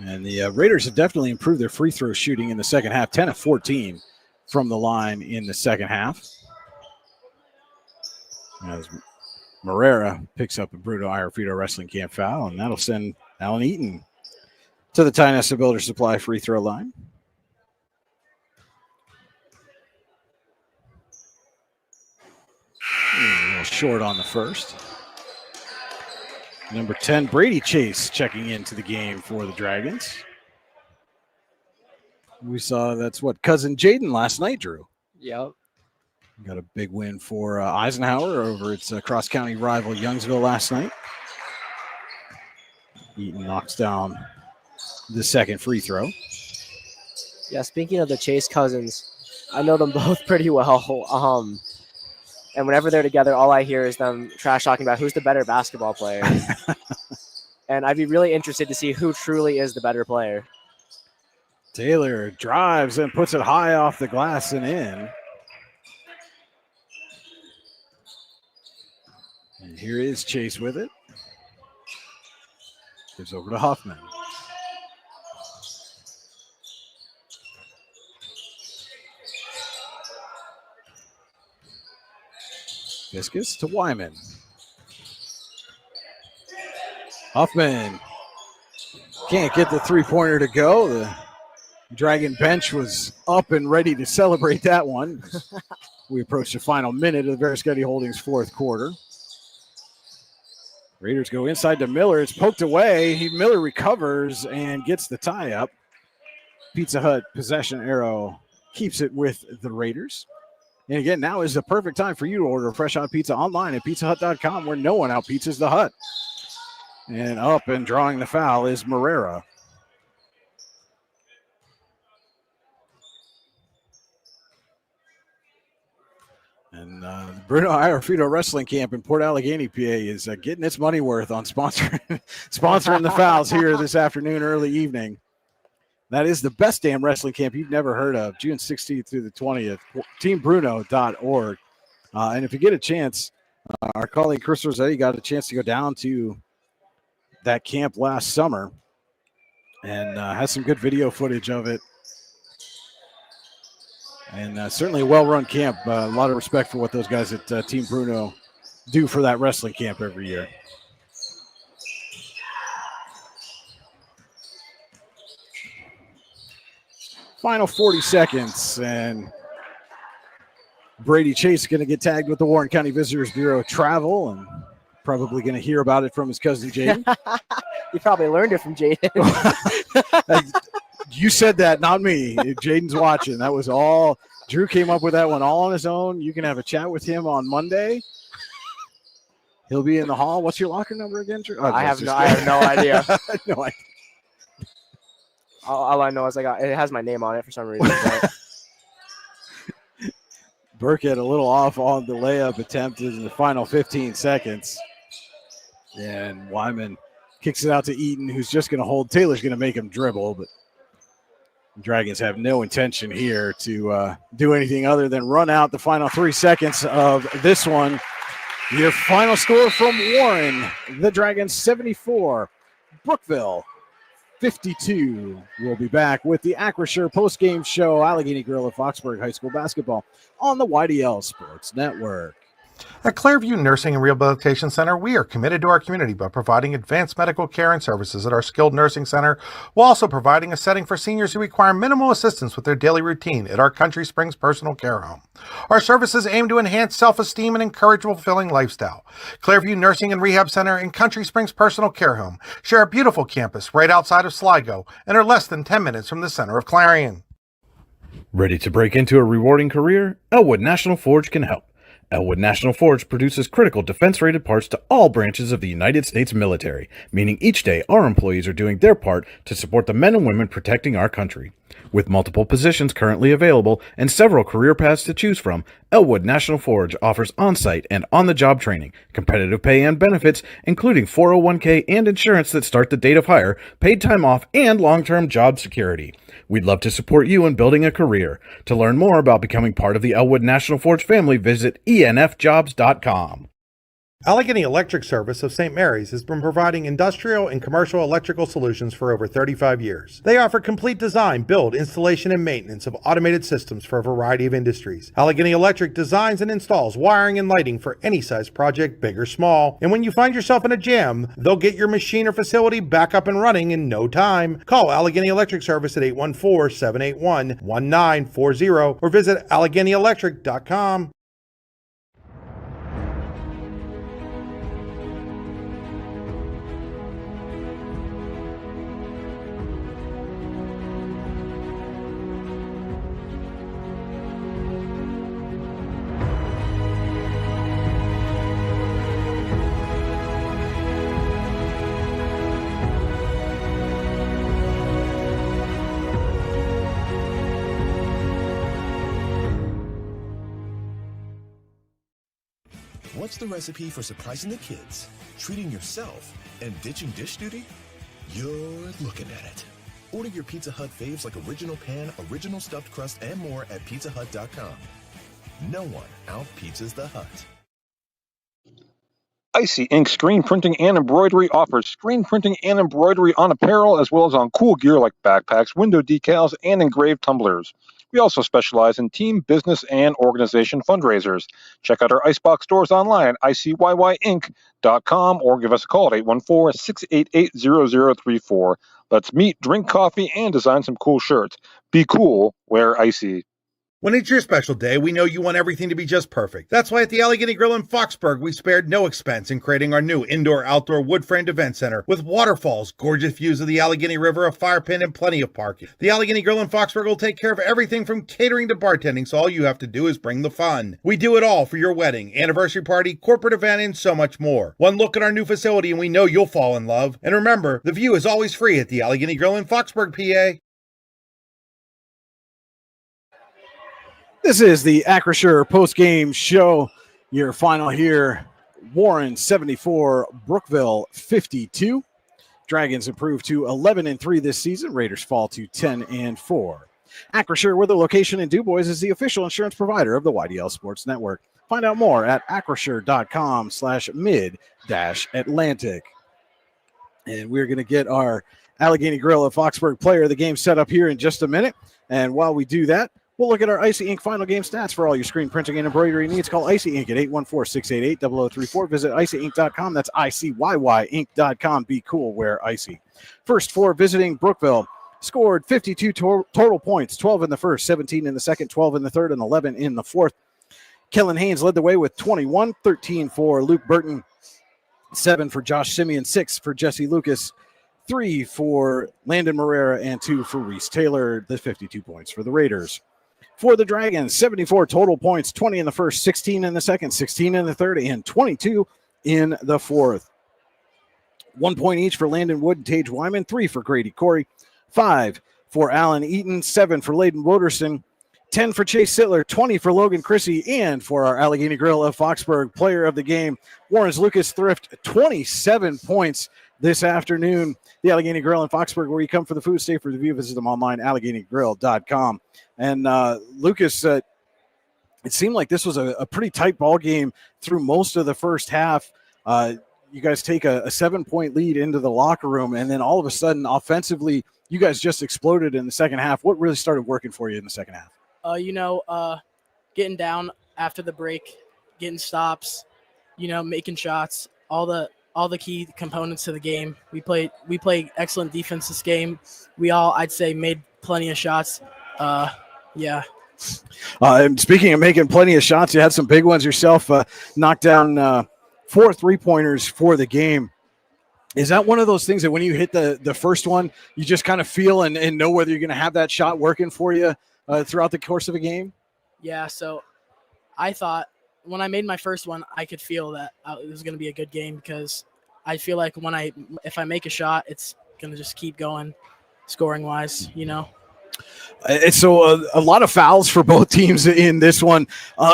S5: And the Raiders have definitely improved their free throw shooting in the second half. 10 of 14 from the line in the second half. As Marrera picks up a Bruno Iarfito Wrestling Camp foul, and that'll send Alan Eaton to the Ty Nesta Builder Supply free throw line. A little short on the first. Number 10, Brady Chase checking into the game for the Dragons. We saw that's what cousin Jaden last night, Drew.
S6: Yep.
S5: Got a big win for Eisenhower over its cross-county rival Youngsville last night. Eaton knocks down the second free throw.
S6: Yeah, speaking of the Chase cousins, I know them both pretty well. And whenever they're together, all I hear is them trash talking about who's the better basketball player. And I'd be really interested to see who truly is the better player.
S5: Taylor drives and puts it high off the glass and in. And here is Chase with it. Gives over to Huffman. Fiskus to Wyman. Huffman can't get the three-pointer to go. The Dragon bench was up and ready to celebrate that one. We approach the final minute of the Veriskety Holdings fourth quarter. Raiders go inside to Miller. It's poked away. Miller recovers and gets the tie-up. Pizza Hut possession arrow keeps it with the Raiders. And again, now is the perfect time for you to order fresh hot pizza online at pizzahut.com, where no one out-pizzas the Hut. And up and drawing the foul is Marrera. And Bruno Iarfito Wrestling Camp in Port Allegheny, PA is getting its money worth on sponsoring the fouls here this afternoon, early evening. That is the best damn wrestling camp you've never heard of, June 16th through the 20th, teambruno.org. And if you get a chance, our colleague Chris Rossetti got a chance to go down to that camp last summer. and has some good video footage of it. And certainly a well-run camp. A lot of respect for what those guys at Team Bruno do for that wrestling camp every year. Final 40 seconds, and Brady Chase is going to get tagged with the Warren County Visitors Bureau travel, and probably going to hear about it from his cousin Jaden.
S6: You probably learned it from Jaden.
S5: You said that, not me. Jaden's watching. That was all. Drew came up with that one all on his own. You can have a chat with him on Monday. He'll be in the hall. What's your locker number again, Drew?
S6: I have no idea.
S5: No idea.
S6: All I know is it has my name on it for some reason.
S5: Burkett a little off on the layup attempt in the final 15 seconds. And Wyman kicks it out to Eaton, who's just going to hold. Taylor's going to make him dribble, but Dragons have no intention here to do anything other than run out the final 3 seconds of this one. Your final score from Warren, the Dragons 74, Brookville 52. We'll be back with the Acrisure postgame show, Allegheny Grill of Foxburg High School basketball on the YDL Sports Network.
S1: At Clairview Nursing and Rehabilitation Center, we are committed to our community by providing advanced medical care and services at our skilled nursing center, while also providing a setting for seniors who require minimal assistance with their daily routine at our Country Springs Personal Care Home. Our services aim to enhance self-esteem and encourage a fulfilling lifestyle. Clairview Nursing and Rehab Center and Country Springs Personal Care Home share a beautiful campus right outside of Sligo and are less than 10 minutes from the center of Clarion.
S2: Ready to break into a rewarding career? Elwood National Forge can help. Elwood National Forge produces critical defense-rated parts to all branches of the United States military, meaning each day our employees are doing their part to support the men and women protecting our country. With multiple positions currently available and several career paths to choose from, Elwood National Forge offers on-site and on-the-job training, competitive pay and benefits, including 401k and insurance that start the date of hire, paid time off, and long-term job security. We'd love to support you in building a career. To learn more about becoming part of the Elwood National Forge family, visit enfjobs.com.
S1: Allegheny Electric Service of St. Mary's has been providing industrial and commercial electrical solutions for over 35 years. They offer complete design, build, installation, and maintenance of automated systems for a variety of industries. Allegheny Electric designs and installs wiring and lighting for any size project, big or small. And when you find yourself in a jam, they'll get your machine or facility back up and running in no time. Call Allegheny Electric Service at 814-781-1940 or visit AlleghenyElectric.com.
S3: What's the recipe for surprising the kids, treating yourself, and ditching dish duty? You're looking at it. Order your Pizza Hut faves like original pan, original stuffed crust, and more at pizzahut.com. No one out-pizzas the Hut.
S4: Icy Ink Screen Printing and Embroidery offers screen printing and embroidery on apparel as well as on cool gear like backpacks, window decals, and engraved tumblers. We also specialize in team, business, and organization fundraisers. Check out our Icebox stores online at icyinc.com or give us a call at 814-688-0034. Let's meet, drink coffee, and design some cool shirts. Be cool, wear Icy.
S1: When it's your special day, we know you want everything to be just perfect. That's why at the Allegheny Grill in Foxburg, we spared no expense in creating our new indoor-outdoor wood-framed event center with waterfalls, gorgeous views of the Allegheny River, a fire pit, and plenty of parking. The Allegheny Grill in Foxburg will take care of everything from catering to bartending, so all you have to do is bring the fun. We do it all for your wedding, anniversary party, corporate event, and so much more. One look at our new facility and we know you'll fall in love. And remember, the view is always free at the Allegheny Grill in Foxburg, PA.
S5: This is the Acrisure postgame show. Your final here, Warren 74, Brookville 52. Dragons improve to 11-3 this season. Raiders fall to 10-4. Acrisure, with a location in DuBois, is the official insurance provider of the YDL Sports Network. Find out more at acrisure.com/mid-Atlantic. And we're going to get our Allegheny Grill of Foxburg Player of the Game set up here in just a minute. And while we do that, we'll look at our Icy Ink final game stats for all your screen printing and embroidery needs. Call Icy Ink at 814-688-0034. Visit icyink.com. That's ICYYink.com. Be cool, wear icy. First four visiting Brookville scored 52 total points, 12 in the first, 17 in the second, 12 in the third, and 11 in the fourth. Kellen Haynes led the way with 21, 13 for Luke Burton, 7 for Josh Simeon, 6 for Jesse Lucas, 3 for Landon Morera, and 2 for Reese Taylor, the 52 points for the Raiders. For the Dragons, 74 total points, 20 in the first, 16 in the second, 16 in the third, and 22 in the fourth. 1 point each for Landon Wood and Tage Wyman, 3 for Grady Corey, 5 for Alan Eaton, 7 for Layden Woderson, 10 for Chase Sittler, 20 for Logan Chrissy, and for our Allegheny Grill of Foxburg Player of the Game, Warren's Lucas Thrift, 27 points this afternoon. The Allegheny Grill in Foxburg, where you come for the food, stay for the view, visit them online, AlleghenyGrill.com. And Lucas, it seemed like this was a pretty tight ball game through most of the first half. You guys take a 7-point lead into the locker room, and then all of a sudden, offensively, you guys just exploded in the second half. What really started working for you in the second half?
S13: Getting down after the break, getting stops, making shots, all the key components to the game. We played excellent defense this game. We all, I'd say, made plenty of shots. Yeah.
S5: And speaking of making plenty of shots, you had some big ones yourself. Knocked down 4 3-pointers for the game. Is that one of those things that when you hit the first one, you just kind of feel and know whether you're going to have that shot working for you throughout the course of a game?
S13: Yeah, so I thought when I made my first one, I could feel that it was going to be a good game because I feel like if I make a shot, it's going to just keep going scoring-wise,
S5: And so a lot of fouls for both teams in this one.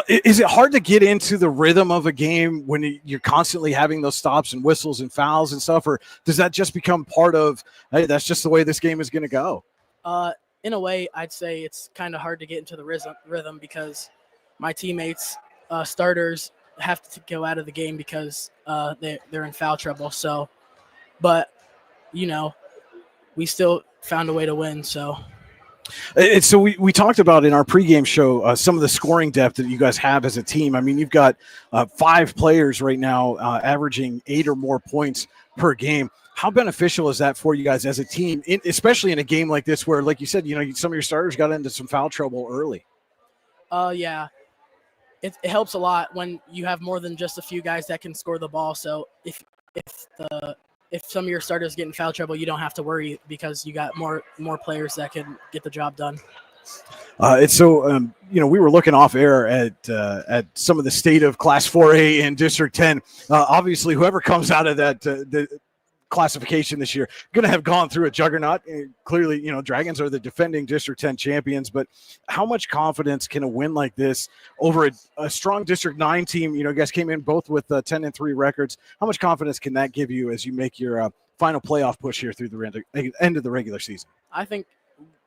S5: Is it hard to get into the rhythm of a game when you're constantly having those stops and whistles and fouls and stuff, or does that just become part of, hey, that's just the way this game is going to go?
S13: In a way, I'd say it's kind of hard to get into the rhythm because my teammates, starters, have to go out of the game because they're in foul trouble. So, but, we still found a way to win, so.
S5: And so we talked about in our pregame show some of the scoring depth that you guys have as a team. I mean, you've got 5 players right now averaging 8 or more points per game. How beneficial is that for you guys as a team, especially in a game like this where, like you said, some of your starters got into some foul trouble early?
S13: Yeah. It helps a lot when you have more than just a few guys that can score the ball. So if some of your starters get in foul trouble, you don't have to worry because you got more players that can get the job done.
S5: We were looking off air at some of the state of Class 4A in District 10. Obviously, whoever comes out of that the classification this year going to have gone through a juggernaut. Clearly, Dragons are the defending District 10 champions, but how much confidence can a win like this over a strong District 9 team? You guys came in both with 10-3 records. How much confidence can that give you as you make your final playoff push here through the end of the regular season?
S13: I think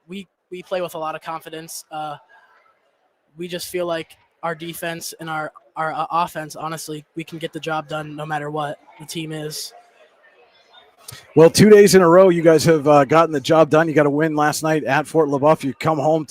S13: we play with a lot of confidence. We just feel like our defense and our offense, honestly, we can get the job done no matter what the team is.
S5: Well, 2 days in a row, you guys have gotten the job done. You got a win last night at Fort LaBeouf. You come home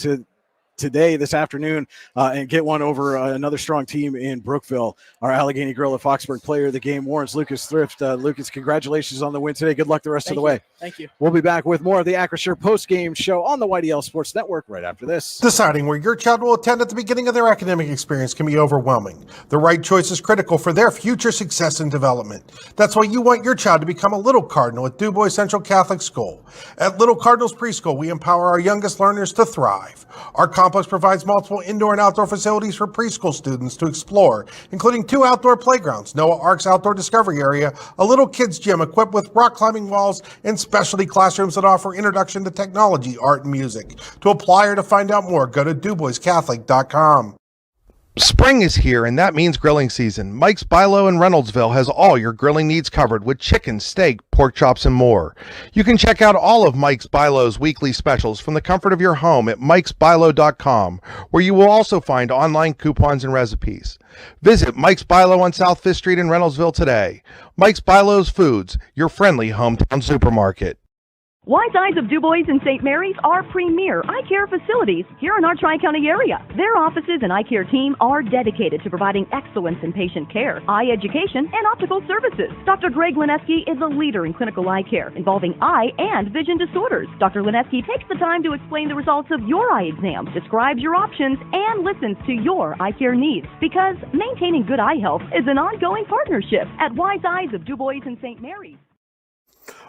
S5: this afternoon, and get one over another strong team in Brookville. Our Allegheny Grill of Foxburg Player of the Game, Warren's Lucas Thrift. Lucas, congratulations on the win today. Good luck the rest of the way.
S13: Thank you.
S5: We'll be back with more of the Acrisure post-game show on the YDL Sports Network right after this.
S1: Deciding where your child will attend at the beginning of their academic experience can be overwhelming. The right choice is critical for their future success and development. That's why you want your child to become a Little Cardinal at DuBois Central Catholic School. At Little Cardinals Preschool, we empower our youngest learners to thrive. Our complex provides multiple indoor and outdoor facilities for preschool students to explore, including 2 outdoor playgrounds, Noah Ark's Outdoor Discovery Area, a little kids gym equipped with rock climbing walls, and specialty classrooms that offer introduction to technology, art, and music. To apply or to find out more, go to DuBoisCatholic.com. Spring is here, and that means grilling season. Mike's Bilo in Reynoldsville has all your grilling needs covered with chicken, steak, pork chops, and more. You can check out all of Mike's Bilo's weekly specials from the comfort of your home at mikesbilo.com, where you will also find online coupons and recipes. Visit Mike's Bilo on South 5th Street in Reynoldsville today. Mike's Bilo's Foods, your friendly hometown supermarket.
S7: Wise Eyes of DuBois and St. Mary's are premier eye care facilities here in our Tri-County area. Their offices and eye care team are dedicated to providing excellence in patient care, eye education, and optical services. Dr. Greg Lineski is a leader in clinical eye care involving eye and vision disorders. Dr. Lineski takes the time to explain the results of your eye exam, describes your options, and listens to your eye care needs, because maintaining good eye health is an ongoing partnership at Wise Eyes of DuBois and St. Mary's.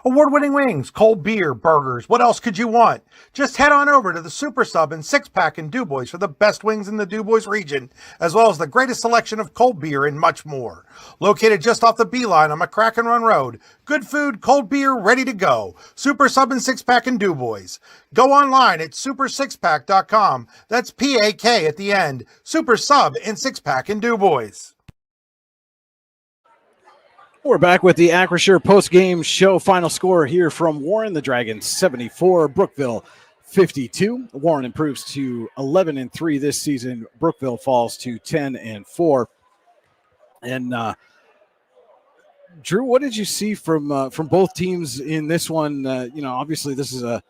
S1: Award-winning wings, cold beer, burgers. What else could you want? Just head on over to the Super Sub and Six Pack in DuBois for the best wings in the DuBois region, as well as the greatest selection of cold beer and much more. Located just off the Beeline on McCracken Run Road. Good food, cold beer, ready to go. Super Sub and Six Pack in DuBois. Go online at supersixpack.com. That's P-A-K at the end. Super Sub and Six Pack in DuBois.
S5: We're back with the Acrisure post-game show. Final score here from Warren. The Dragons 74, Brookville 52. Warren improves to 11-3 this season. Brookville falls to 10-4. And Drew, what did you see from both teams in this one? Obviously this is a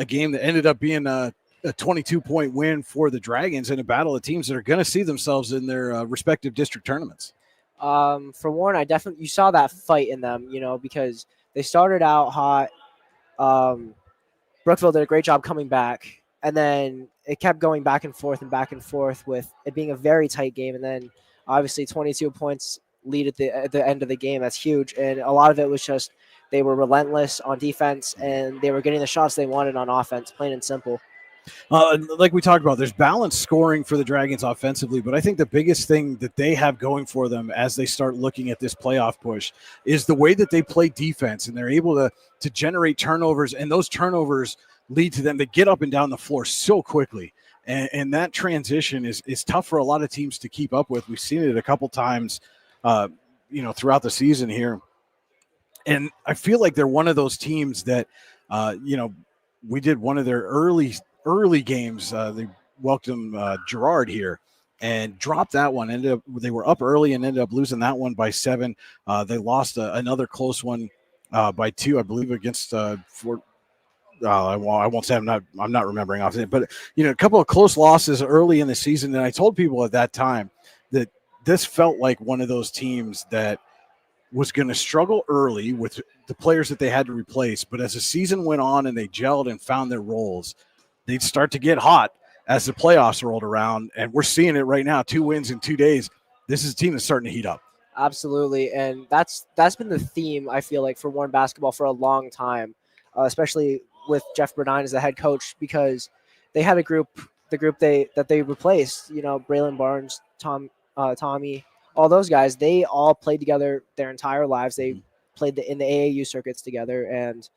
S5: game that ended up being a 22-point win for the Dragons in a battle of teams that are going to see themselves in their respective district tournaments.
S6: For Warren, you saw that fight in them, because they started out hot. Brookville did a great job coming back, and then it kept going back and forth with it being a very tight game. And then obviously 22 points lead at the end of the game. That's huge. And a lot of it was just they were relentless on defense, and they were getting the shots they wanted on offense, plain and simple.
S5: Like we talked about, there's balanced scoring for the Dragons offensively, but I think the biggest thing that they have going for them as they start looking at this playoff push is the way that they play defense, and they're able to generate turnovers, and those turnovers lead to them to get up and down the floor so quickly. And that transition is tough for a lot of teams to keep up with. We've seen it a couple times, throughout the season here. And I feel like they're one of those teams that, we did one of their early games. They welcomed Gerard here and dropped that one. They were up early and ended up losing that one by 7. They lost another close one by 2, I believe, against Fort. I won't say I'm not remembering off it, but a couple of close losses early in the season. And I told people at that time that this felt like one of those teams that was going to struggle early with the players that they had to replace. But as the season went on and they gelled and found their roles, they'd start to get hot as the playoffs rolled around. And we're seeing it right now, 2 wins in 2 days. This is a team that's starting to heat up.
S6: Absolutely. And that's been the theme, I feel like, for Warren basketball for a long time, especially with Jeff Burdine as the head coach, because they had the group that they replaced, Braylon Barnes, Tommy, all those guys, they all played together their entire lives. They played in the AAU circuits together, and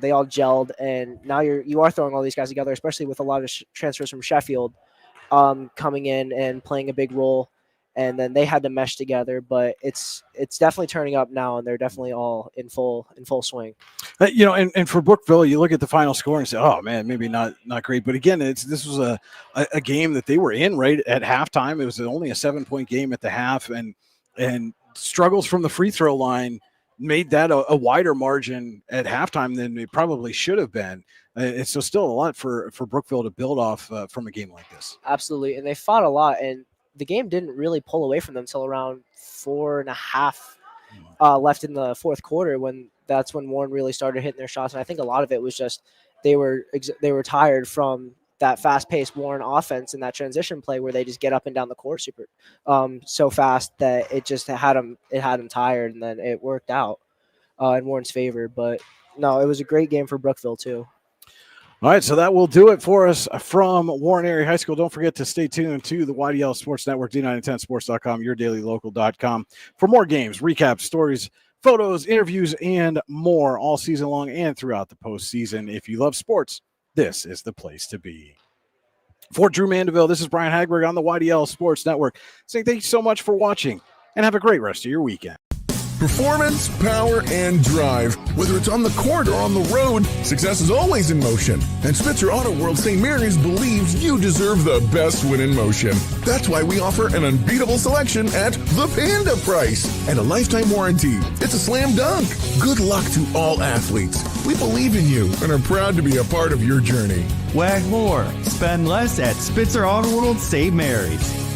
S6: they all gelled. And now you are throwing all these guys together, especially with a lot of transfers from Sheffield coming in and playing a big role. And then they had to mesh together, but it's definitely turning up now, and they're definitely all in full swing.
S5: And for Brookville, you look at the final score and say, "Oh man, maybe not great." But again, this was a game that they were in right at halftime. It was only a 7-point game at the half, and struggles from the free throw line made that a wider margin at halftime than it probably should have been. It's so still a lot for Brookville to build off from a game like this.
S6: Absolutely, and they fought a lot, and the game didn't really pull away from them until around 4.5 left in the fourth quarter, that's when Warren really started hitting their shots. And I think a lot of it was just they were tired from that fast-paced Warren offense and that transition play where they just get up and down the court so fast that it just had them tired, and then it worked out in Warren's favor. But no, it was a great game for Brookville too.
S5: All right, so that will do it for us from Warren Area High School. Don't forget to stay tuned to the YDL Sports Network, D910sports.com, yourdailylocal.com, for more games, recaps, stories, photos, interviews, and more all season long and throughout the postseason. If you love sports, this is the place to be. For Drew Mandeville, this is Brian Hagberg on the YDL Sports Network, saying thank you so much for watching, and have a great rest of your weekend.
S3: Performance, power, and drive. Whether it's on the court or on the road, success is always in motion. And Spitzer Auto World St. Mary's believes you deserve the best win in motion. That's why we offer an unbeatable selection at the Panda price and a lifetime warranty. It's a slam dunk. Good luck to all athletes. We believe in you and are proud to be a part of your journey.
S9: Wag more, spend less at Spitzer Auto World St. Mary's.